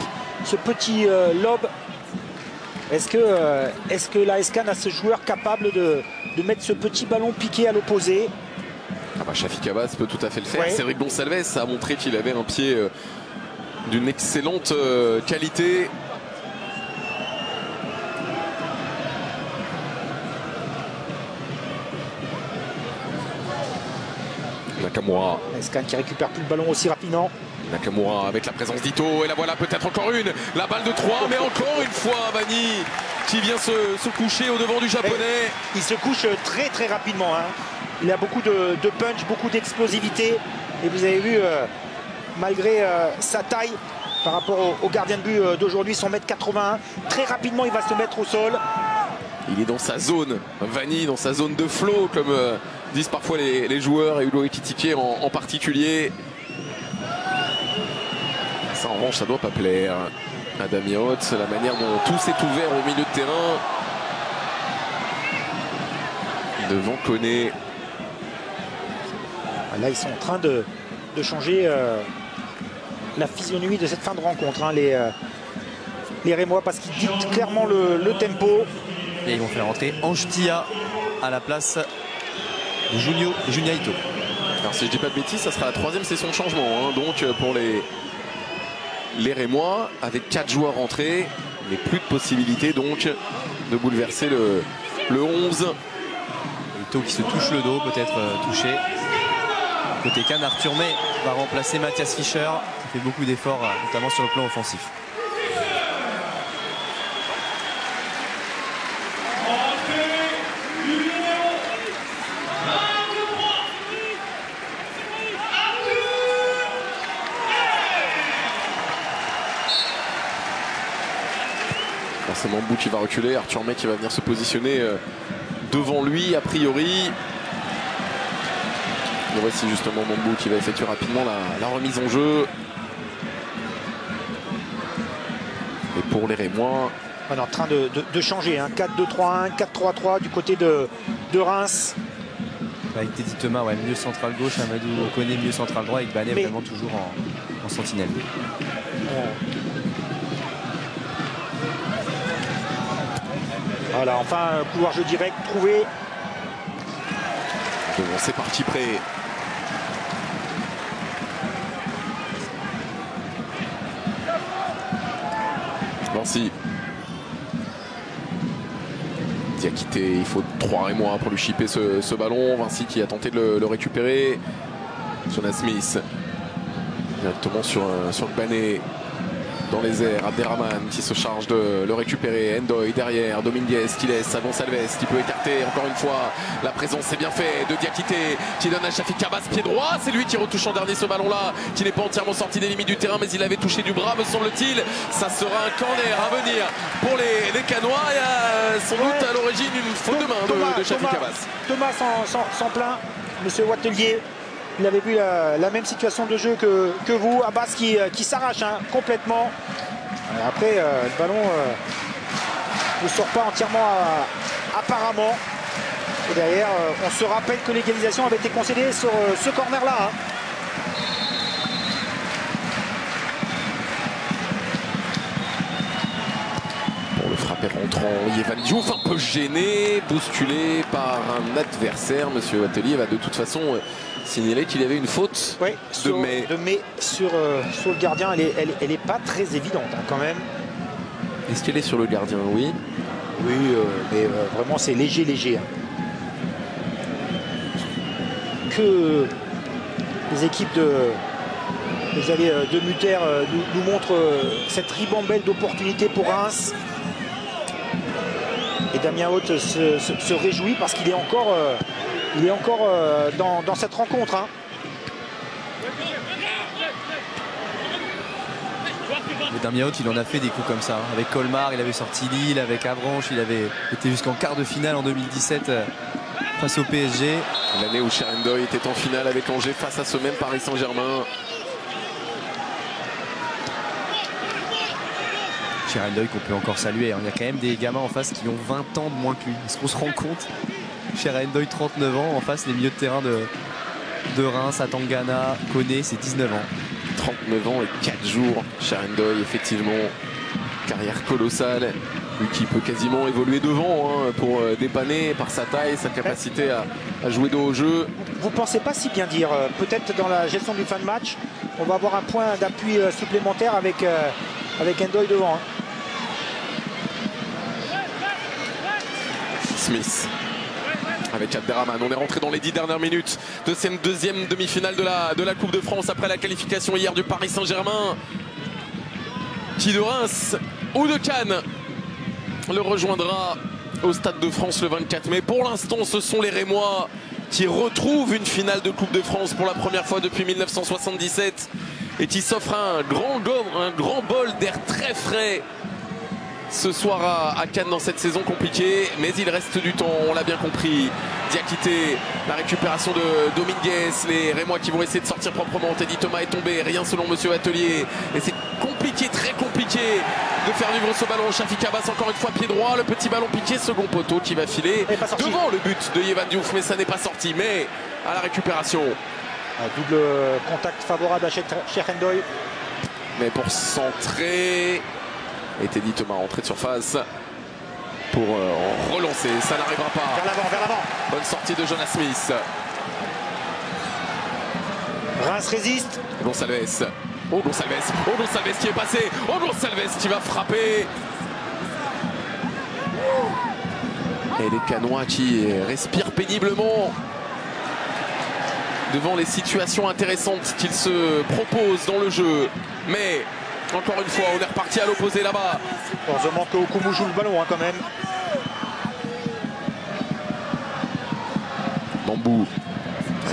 ce petit lob. Est-ce que l'AS Cannes a ce joueur capable de mettre ce petit ballon piqué à l'opposé? Shafik Abbas peut tout à fait le faire. Ouais. Cédric Gonçalves a montré qu'il avait un pied d'une excellente qualité. Nakamura. l'AS Cannes qui récupère plus le ballon aussi rapidement. Nakamura avec la présence d'Ito. Et la voilà peut-être encore une. La balle de 3, mais encore une fois Vanni qui vient se coucher au devant du japonais. Il se couche très rapidement. Il a beaucoup de punch, beaucoup d'explosivité. Et vous avez vu, malgré sa taille par rapport au gardien de but d'aujourd'hui, 1m81, très rapidement il va se mettre au sol. Il est dans sa zone, Vanni dans sa zone de flow, comme disent parfois les joueurs, et Ulo Ekitike en particulier. Ça en revanche, ça doit pas plaire à Damien Haute, la manière dont tout s'est ouvert au milieu de terrain. Devant Koné. Là, ils sont en train de changer la physionomie de cette fin de rencontre, les Rémois, parce qu'ils dictent clairement le tempo. Et ils vont faire rentrer Angetia à la place de Junia Ito. Alors si je dis pas de bêtises, ça sera la 3e session de changement. Donc pour les Rémois, avec 4 joueurs rentrés, mais plus de possibilité donc de bouleverser le 11. Ito qui se touche le dos, peut-être touché. Côté Cannes, Arthur May va remplacer Mathias Fischer, qui fait beaucoup d'efforts, notamment sur le plan offensif. C'est Mambou qui va reculer, Arthur May qui va venir se positionner devant lui a priori. Et voici justement Mambou qui va effectuer rapidement la remise en jeu. Et pour les Rémois, on est en train de changer, hein. 4-2-3-1, 4-3-3 du côté de Reims. Avec Teddy Thomas, ouais, mieux central gauche, Amadou Koné mieux central droit, avec Banet vraiment toujours en sentinelle. Voilà, enfin, couloir jeu direct trouvé. bon, c'est parti prêt. Nancy. Diakité, il faut 3 Rémois pour lui chipper ce ballon. Vinci qui a tenté de le récupérer. Jonas Smith directement sur le Banet dans les airs. Abderrahmane qui se charge de le récupérer. Ndoye derrière. Dominguez qui laisse à Gonçalves qui peut écarter encore une fois. La présence c'est bien fait de Diakité qui donne à Shafik Abbas pied droit. C'est lui qui retouche en dernier ce ballon là qui n'est pas entièrement sorti des limites du terrain mais il avait touché du bras me semble-t-il. Ça sera un corner à venir pour les Canois. Il y a sans doute à l'origine une faute de main de Shafik Abbas. Thomas s'en plaint. Monsieur Wattelier. Il avait vu la même situation de jeu que vous. Abbas qui s'arrache complètement. Après, le ballon ne sort pas entièrement apparemment. Et derrière, on se rappelle que l'égalisation avait été concédée sur ce corner-là. Pour le frappé rentrant, Yvan Diouf un peu gêné, bousculé par un adversaire. Monsieur Wattelier va de toute façon signaler qu'il y avait une faute de May sur le gardien. Elle est pas très évidente quand même. Est-ce qu'elle est sur le gardien? Oui. Oui, mais vraiment c'est léger. Que les équipes de Mutter nous montrent cette ribambelle d'opportunités pour Reims. Et Damien Haute se réjouit parce qu'il est encore, dans cette rencontre. Mais Damien Haute, il en a fait des coups comme ça. Avec Colmar, il avait sorti Lille, avec Avranches, il avait été jusqu'en quart de finale en 2017 face au PSG. L'année où Ndoye était en finale avec Angers face à ce même Paris Saint-Germain. Ndoye qu'on peut encore saluer. Il y a quand même des gamins en face qui ont 20 ans de moins que lui. Est-ce qu'on se rend compte? Ndoye, 39 ans. En face, les milieux de terrain de Reims, Atangana, Koné, c'est 19 ans. 39 ans et 4 jours. Ndoye, effectivement, carrière colossale. Lui qui peut quasiment évoluer devant pour dépanner par sa taille, sa capacité à jouer de haut jeu. Vous ne pensez pas si bien dire? Peut-être dans la gestion du fin de match, on va avoir un point d'appui supplémentaire avec Ndoye devant. Smith avec Abderrahmane. On est rentré dans les 10 dernières minutes de cette deuxième demi-finale de la Coupe de France après la qualification hier du Paris Saint-Germain. Qui de Reims ou de Cannes le rejoindra au Stade de France le 24 mai. Pour l'instant, ce sont les Rémois qui retrouvent une finale de Coupe de France pour la première fois depuis 1977 et qui s'offrent un grand bol d'air très frais ce soir à Cannes dans cette saison compliquée, mais il reste du temps, on l'a bien compris. Diakité, la récupération de Dominguez, les Rémois qui vont essayer de sortir proprement. Teddy Thomas est tombé, rien selon Monsieur Atelier, et c'est compliqué, très compliqué de faire vivre ce ballon. Shafik Abbas encore une fois pied droit, le petit ballon piqué, second poteau qui va filer devant le but de Yvan Diouf, mais ça n'est pas sorti. Mais à la récupération, un double contact favorable à Cheikh Ndoye, mais pour centrer. Et Teddy Thomas rentré de surface pour relancer, ça n'arrivera pas. Vers l'avant. Bonne sortie de Jonas Smith. Reims résiste. Gonçalves. Oh Gonçalves qui est passé. Oh Gonçalves qui va frapper. Et les Canois qui respirent péniblement devant les situations intéressantes qu'ils se proposent dans le jeu. Mais encore une fois, on est reparti à l'opposé là-bas. Heureusement que Okumu joue le ballon quand même. Bambou.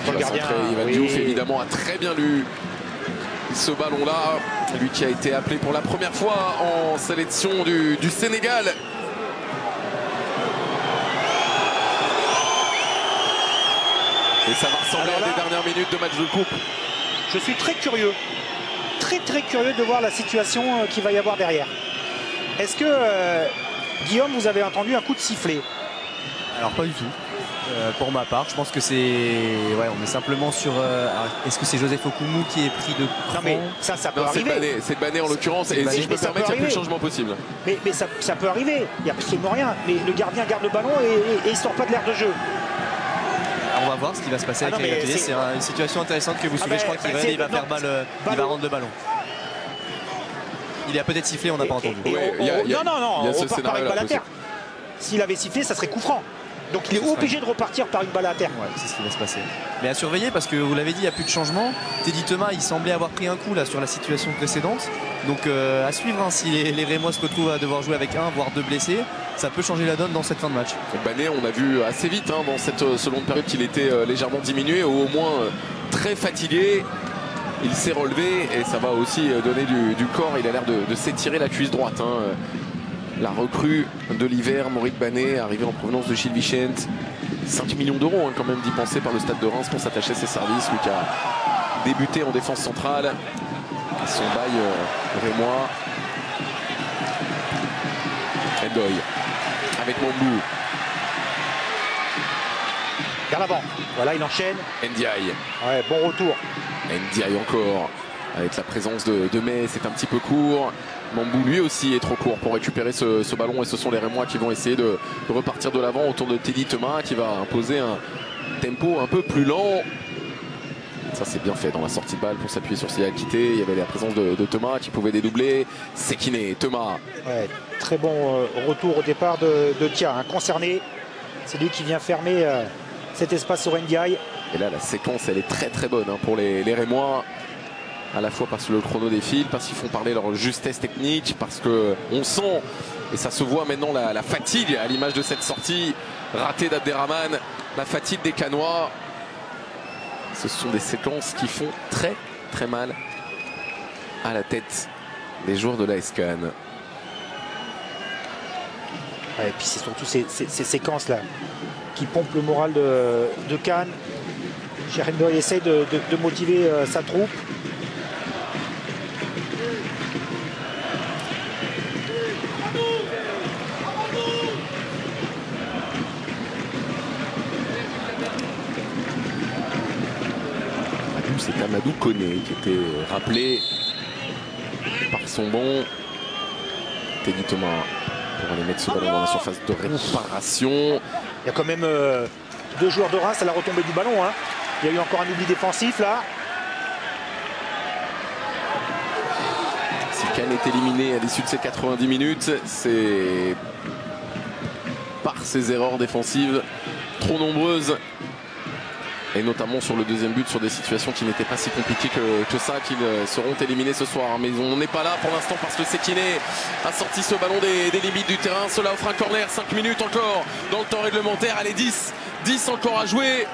Le gardien, Yvan Diouf évidemment a très bien lu ce ballon-là. Lui qui a été appelé pour la première fois en sélection du Sénégal. Et ça va ressembler à des dernières minutes de match de coupe. Je suis très curieux de voir la situation qu'il va y avoir derrière. Est-ce que, Guillaume, vous avez entendu un coup de sifflet? Alors pas du tout. Pour ma part, je pense que c'est... Ouais, on est simplement sur... Est-ce que c'est Joseph Okumu qui est pris de cran? Non mais ça peut arriver. C'est Bané en l'occurrence, et si je peux me permettre, il n'y a plus de changement possible. Mais ça peut arriver, il n'y a absolument rien. Mais le gardien garde le ballon et il ne sort pas de l'aire de jeu. On va voir ce qui va se passer avec les Répétés. C'est une situation intéressante que vous suivez. Je crois qu'il il va faire balle, il va rendre le ballon. Il a peut-être sifflé, on n'a pas entendu. Non, on part par une balle à terre. S'il avait sifflé, ça serait coup franc. Donc il est obligé de repartir par une balle à terre. Ouais, c'est ce qui va se passer. Mais à surveiller parce que vous l'avez dit, il n'y a plus de changement. Teddy Thomas, il semblait avoir pris un coup là sur la situation précédente. Donc à suivre, hein, si les Rémois se retrouvent à devoir jouer avec un voire deux blessés, ça peut changer la donne dans cette fin de match. Bané, on a vu assez vite dans cette seconde période qu'il était légèrement diminué, ou au moins très fatigué. Il s'est relevé et ça va aussi donner du corps. Il a l'air de s'étirer la cuisse droite. La recrue de l'hiver, Moric Bané, arrivé en provenance de Gilles Vicente. 5 millions d'euros quand même dépensés par le Stade de Reims pour s'attacher à ses services. Lui qui a débuté en défense centrale. Son bail rémois. Ndoye avec Mambou. Vers l'avant. Voilà, il enchaîne. Ndiaye. Ouais, bon retour. Ndiaye encore. Avec la présence de May, c'est un petit peu court. Mambou lui aussi est trop court pour récupérer ce ballon, et ce sont les Rémois qui vont essayer de repartir de l'avant autour de Teddy Thomas qui va imposer un tempo un peu plus lent. Ça c'est bien fait dans la sortie de balle pour s'appuyer sur Sial Kité. Il y avait la présence de Thomas qui pouvait dédoubler. Sekine, Thomas. Ouais, très bon retour au départ de Tia, concerné. C'est lui qui vient fermer cet espace sur Ndiaye. Et là la séquence elle est très très bonne pour les Rémois. À la fois parce que le chrono défile, parce qu'ils font parler leur justesse technique, parce qu'on sent, et ça se voit maintenant, la fatigue à l'image de cette sortie ratée d'Abderrahmane, la fatigue des Canois. Ce sont des séquences qui font très très mal à la tête des joueurs de l'AS Cannes. Ouais, et puis c'est surtout ces séquences là qui pompent le moral de Cannes. Cheikh Ndoye essaie de motiver sa troupe. C'est Amadou Koné qui était rappelé par son bon Teddy Thomas pour aller mettre ce ballon dans la surface de réparation. Il y a quand même deux joueurs de Reims à la retombée du ballon. Il y a eu encore un oubli défensif là. Si Cannes est éliminé à l'issue de ces 90 minutes, c'est par ses erreurs défensives trop nombreuses. Et notamment sur le deuxième but, sur des situations qui n'étaient pas si compliquées que ça, qu'ils seront éliminés ce soir. Mais on n'est pas là pour l'instant parce que Sekine a sorti ce ballon des limites du terrain. Cela offre un corner, 5 minutes encore dans le temps réglementaire. Allez, 10 encore à jouer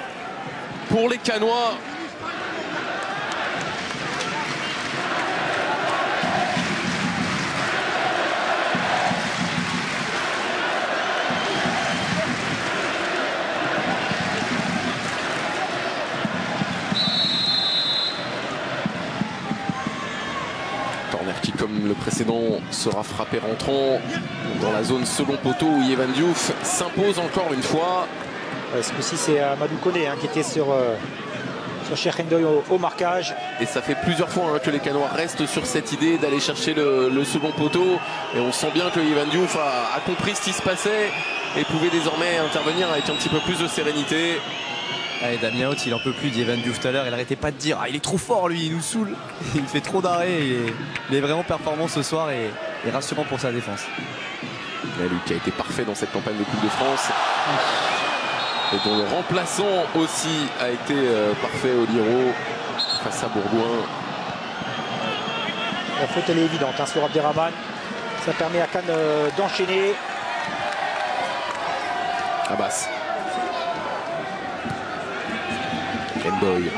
pour les Canois. Qui, comme le précédent, sera frappé rentrant dans la zone second poteau où Yehvan Diouf s'impose encore une fois. Ce coup-ci, c'est Amadou Koné qui était sur Cheikh Ndoye au marquage. Et ça fait plusieurs fois que les Canois restent sur cette idée d'aller chercher le second poteau. Et on sent bien que Yehvan Diouf a compris ce qui se passait et pouvait désormais intervenir avec un petit peu plus de sérénité. Allez, Damien Haute, il en peut plus d'Yehvan Diouf tout à l'heure. Il arrêtait pas de dire il est trop fort lui, il nous saoule. Il fait trop d'arrêts. Il est vraiment performant ce soir et rassurant pour sa défense. Et lui qui a été parfait dans cette campagne de Coupe de France. Et dont le remplaçant aussi a été parfait, Oliro, face à Bourdouin. La faute elle est évidente sur Abderrahmane. Ça permet à Cannes d'enchaîner. Abbas. Ndoye.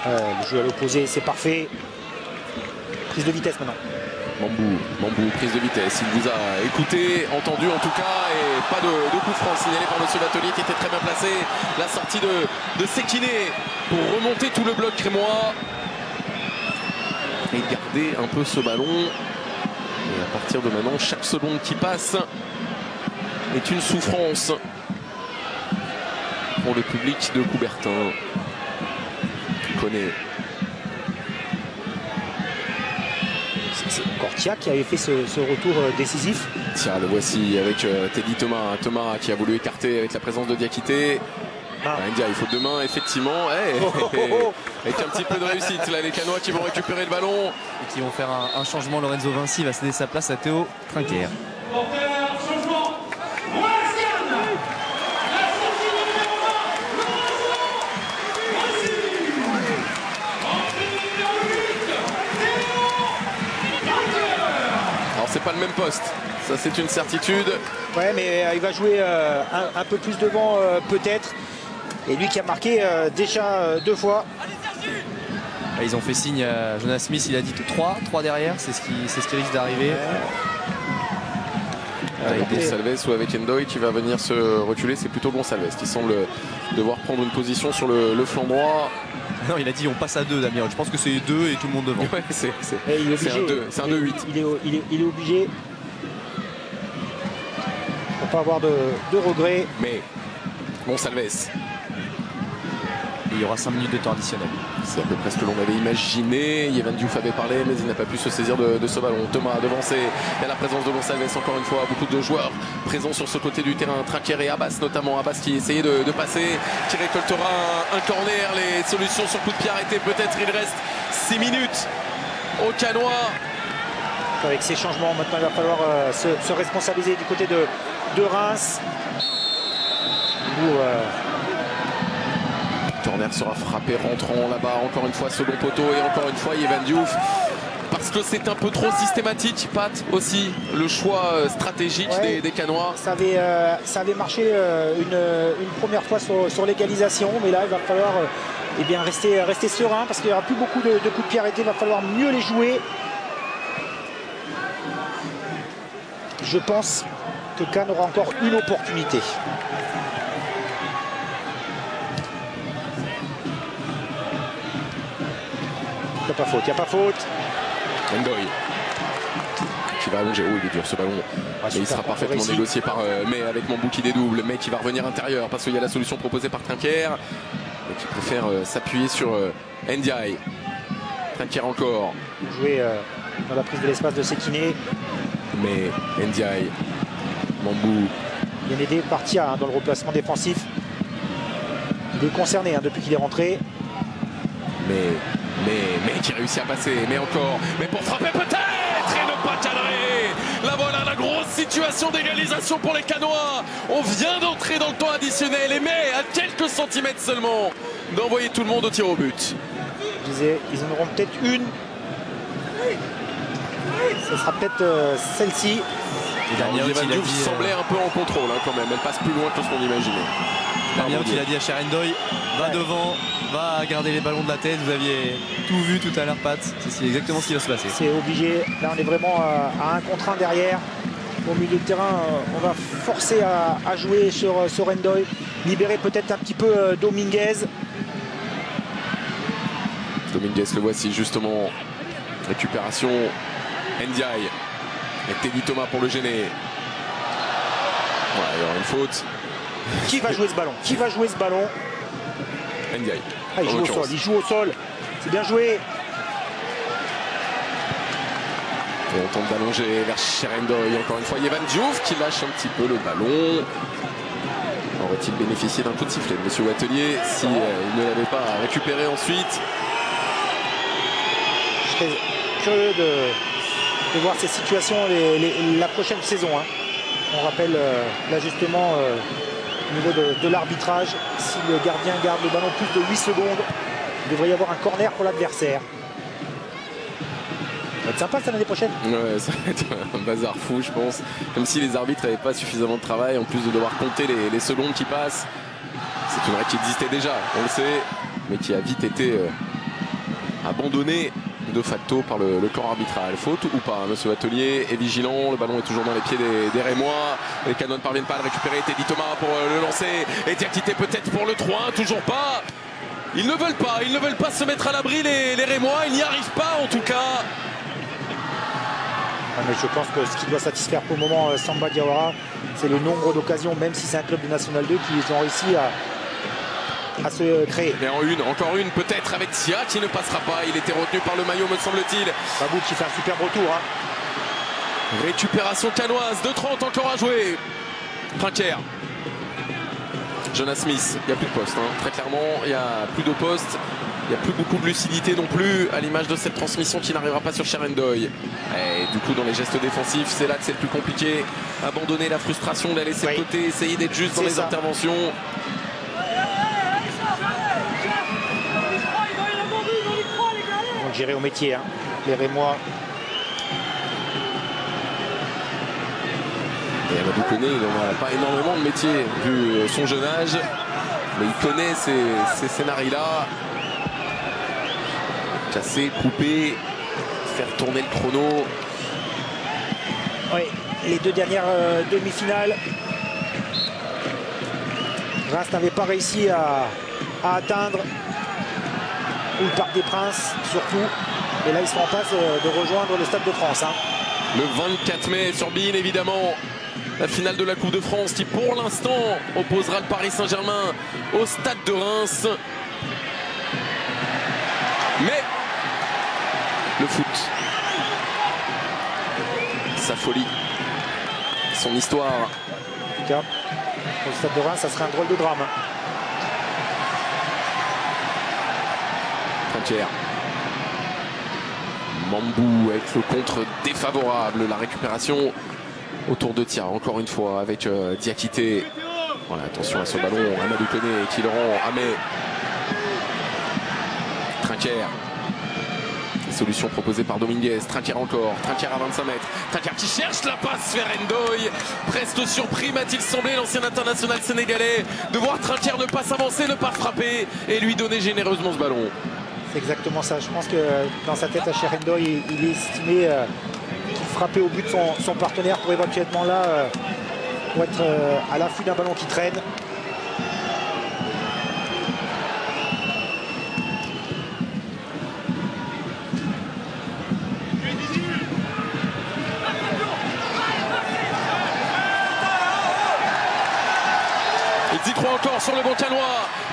Le jeu à l'opposé, c'est parfait. Prise de vitesse maintenant. Mambou, prise de vitesse. Il vous a écouté, entendu en tout cas, et pas de coup franc signalé par monsieur Batelier qui était très bien placé. La sortie de Sekine pour remonter tout le bloc crémois et garder un peu ce ballon. Et à partir de maintenant, chaque seconde qui passe est une souffrance pour le public de Coubertin. Tu connais. C'est encore Tia qui avait fait ce retour décisif. Tiens, le voici avec Teddy Thomas. Thomas qui a voulu écarter avec la présence de Diakité. India, il faut de main, effectivement. Avec un petit peu de réussite, là, les Canois qui vont récupérer le ballon. Et qui vont faire un changement. Lorenzo Vinci va céder sa place à Théo Trinquer. Alors, c'est pas le même poste. Ça, c'est une certitude. Ouais, mais il va jouer un peu plus devant, peut-être. Et lui qui a marqué déjà 2 fois. Ils ont fait signe à Jonas Smith, il a dit 3 derrière, c'est ce qui risque d'arriver. Avec Gonçalves ou avec Endoy qui va venir se reculer, c'est plutôt Gonçalves qui semble devoir prendre une position sur le flanc droit. Non, il a dit on passe à 2, Damien. Je pense que c'est 2 et tout le monde devant. Ouais, c'est un 2-8. Il est obligé. Pour pas avoir de regrets. Mais Gonçalves. Et il y aura 5 minutes de temps additionnel. C'est à peu près ce que l'on avait imaginé. Yvan Diouf avait parlé, mais il n'a pas pu se saisir de ce ballon. Thomas a devancé. Il y a la présence de Gonçalves, encore une fois. Beaucoup de joueurs présents sur ce côté du terrain. Trinquer et Abbas, notamment. Abbas qui essayait de passer, qui récoltera un corner. Les solutions sur coup de pied arrêté, peut-être. Il reste 6 minutes au Canois. Avec ces changements, maintenant, il va falloir se responsabiliser du côté de Reims. Corner sera frappé rentrant là-bas, encore une fois second poteau et encore une fois Yvan Diouf. Parce que c'est un peu trop systématique, Pat, aussi, le choix stratégique des Canois. Ça avait marché une première fois sur l'égalisation, mais là il va falloir rester serein parce qu'il n'y aura plus beaucoup de coups de pied arrêtés, il va falloir mieux les jouer. Je pense que Cannes aura encore une opportunité. Il n'y a pas faute. Endoy qui va allonger. Oh, il est dur ce ballon. Mais il sera parfaitement négocié par May avec Mambou qui dédouble. May qui va revenir intérieur parce qu'il y a la solution proposée par Trinquer. Et qui préfère s'appuyer sur Ndiaye. Trinquer encore. Jouer dans la prise de l'espace de Sekine. Mais Ndiaye. Mambou. Bien aidé par Tia dans le replacement défensif. Il est concerné depuis qu'il est rentré. Mais qui réussit à passer, mais encore, mais pour frapper peut-être et ne pas cadrer. Là voilà la grosse situation d'égalisation pour les Canois. On vient d'entrer dans le temps additionnel et mais à quelques centimètres seulement d'envoyer tout le monde au tir au but. Je disais, ils en auront peut-être une. Ce sera peut-être celle-ci. Yvan Diouf semblait un peu en contrôle quand même, elle passe plus loin que ce qu'on imaginait. Damien, il a dit à Cherendoy, va devant, va garder les ballons de la tête. Vous aviez tout vu tout à l'heure, Pat. C'est exactement ce qui va se passer. C'est obligé. Là, on est vraiment à 1 contre 1 derrière. Au milieu de terrain, on va forcer à jouer sur Endoy. Libérer peut-être un petit peu Dominguez. Dominguez, le voici justement. Récupération. Ndiaye. Et Teddy Thomas pour le gêner. Voilà, il y aura une faute. Qui va jouer ce ballon? Qui va jouer ce ballon? Ndiaye. Il joue au sol, il joue au sol. C'est bien joué. Et on tente d'allonger vers Cherendoy. Encore une fois, Yvan Diouf qui lâche un petit peu le ballon. Aurait-il bénéficié d'un coup de sifflet de M. Wattelier si il ne l'avait pas récupéré ensuite? Je serais curieux de voir ces situations la prochaine saison. On rappelle l'ajustement au niveau de l'arbitrage. Si le gardien garde le ballon plus de 8 secondes, il devrait y avoir un corner pour l'adversaire. Ça va être sympa ça l'année prochaine. Ouais, ça va être un bazar fou, je pense. Comme si les arbitres n'avaient pas suffisamment de travail, en plus de devoir compter les secondes qui passent. C'est une règle qui existait déjà, on le sait, mais qui a vite été abandonnée de facto par le corps arbitral. Faute ou pas? Monsieur Atelier est vigilant, le ballon est toujours dans les pieds des Rémois. Les Canots ne parviennent pas à le récupérer. Teddy Thomas pour le lancer. Et Diakité peut-être pour le 3-1, toujours pas. Ils ne veulent pas se mettre à l'abri les Rémois, ils n'y arrivent pas en tout cas. Mais je pense que ce qui doit satisfaire pour le moment Samba Diawara, c'est le nombre d'occasions, même si c'est un club de National 2, qu'ils ont réussi à se créer. Et encore une peut-être avec Sia qui ne passera pas. Il était retenu par le maillot, me semble-t-il. Babou qui fait un superbe retour. Récupération canoise, 2:30 encore à jouer. Trinquer. Jonas Smith, il n'y a plus de poste. Très clairement, il n'y a plus de poste. Il n'y a plus beaucoup de lucidité non plus, à l'image de cette transmission qui n'arrivera pas sur Cherendoy. Et du coup, dans les gestes défensifs, c'est là que c'est le plus compliqué. Abandonner la frustration, la laisser de côté, essayer d'être juste dans les interventions. Donc gérer au métier, les Rémois. Et Amadou Koné, il n'a pas énormément de métier vu son jeune âge, mais il connaît ces scénarios-là. Casser, couper, faire tourner le chrono. Oui, les deux dernières demi-finales, Reims n'avait pas réussi à atteindre, ou le Parc des Princes surtout. Et là, ils sont en passe de rejoindre le Stade de France. Le 24 mai sur BeIN, évidemment. La finale de la Coupe de France qui, pour l'instant, opposera le Paris Saint-Germain au Stade de Reims. Mais le foot, sa folie, son histoire. En tout cas, au Stade de Reims, ça serait un drôle de drame. Trinquer. Mambou avec le contre défavorable. La récupération autour de Tia, encore une fois, avec Diakité. Voilà, attention à ce ballon. Amadou Koné qui le rend à May. Trinquer. Solution proposée par Dominguez. Trinquer encore. Trinquer à 25 mètres. Trinquer qui cherche la passe vers Ndoye. Presque surpris, m'a-t-il semblé, l'ancien international sénégalais, de voir Trinquer ne pas s'avancer, ne pas frapper et lui donner généreusement ce ballon. C'est exactement ça. Je pense que dans sa tête à Cherendoy, il est estimé qu'il frappait au but de son partenaire pour éventuellement là pour être à l'affût d'un ballon qui traîne. Ils y croient encore sur le bon canois,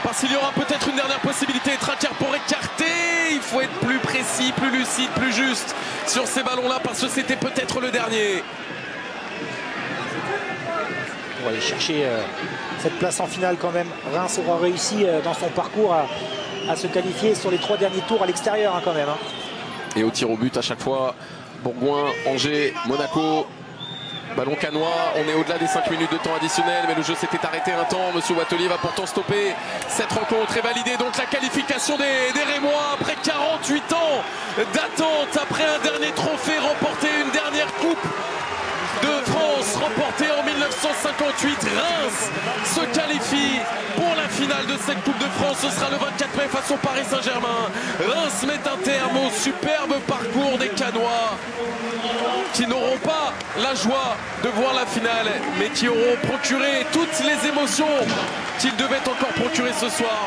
parce qu'il y aura peut-être une dernière possibilité. Trinquer pour écarter. Il faut être plus précis, plus lucide, plus juste sur ces ballons-là, parce que c'était peut-être le dernier. On va aller chercher cette place en finale quand même. Reims aura réussi dans son parcours à se qualifier sur les 3 derniers tours à l'extérieur quand même. Et au tir au but à chaque fois, Bourgoin, Angers, Monaco. Ballon canois, on est au-delà des 5 minutes de temps additionnel, mais le jeu s'était arrêté un temps. Monsieur Wattelier va pourtant stopper cette rencontre et valider donc la qualification des Rémois après 48 ans d'attente, après un dernier trophée remporté, une dernière coupe de France remportée en 1958. Reims se qualifie pour la finale de cette Coupe de France. Ce sera le 24 mai face au Paris Saint-Germain. Reims met un terme au superbe parcours des Canois, qui n'auront pas la joie de voir la finale, mais qui auront procuré toutes les émotions qu'ils devaient encore procurer ce soir.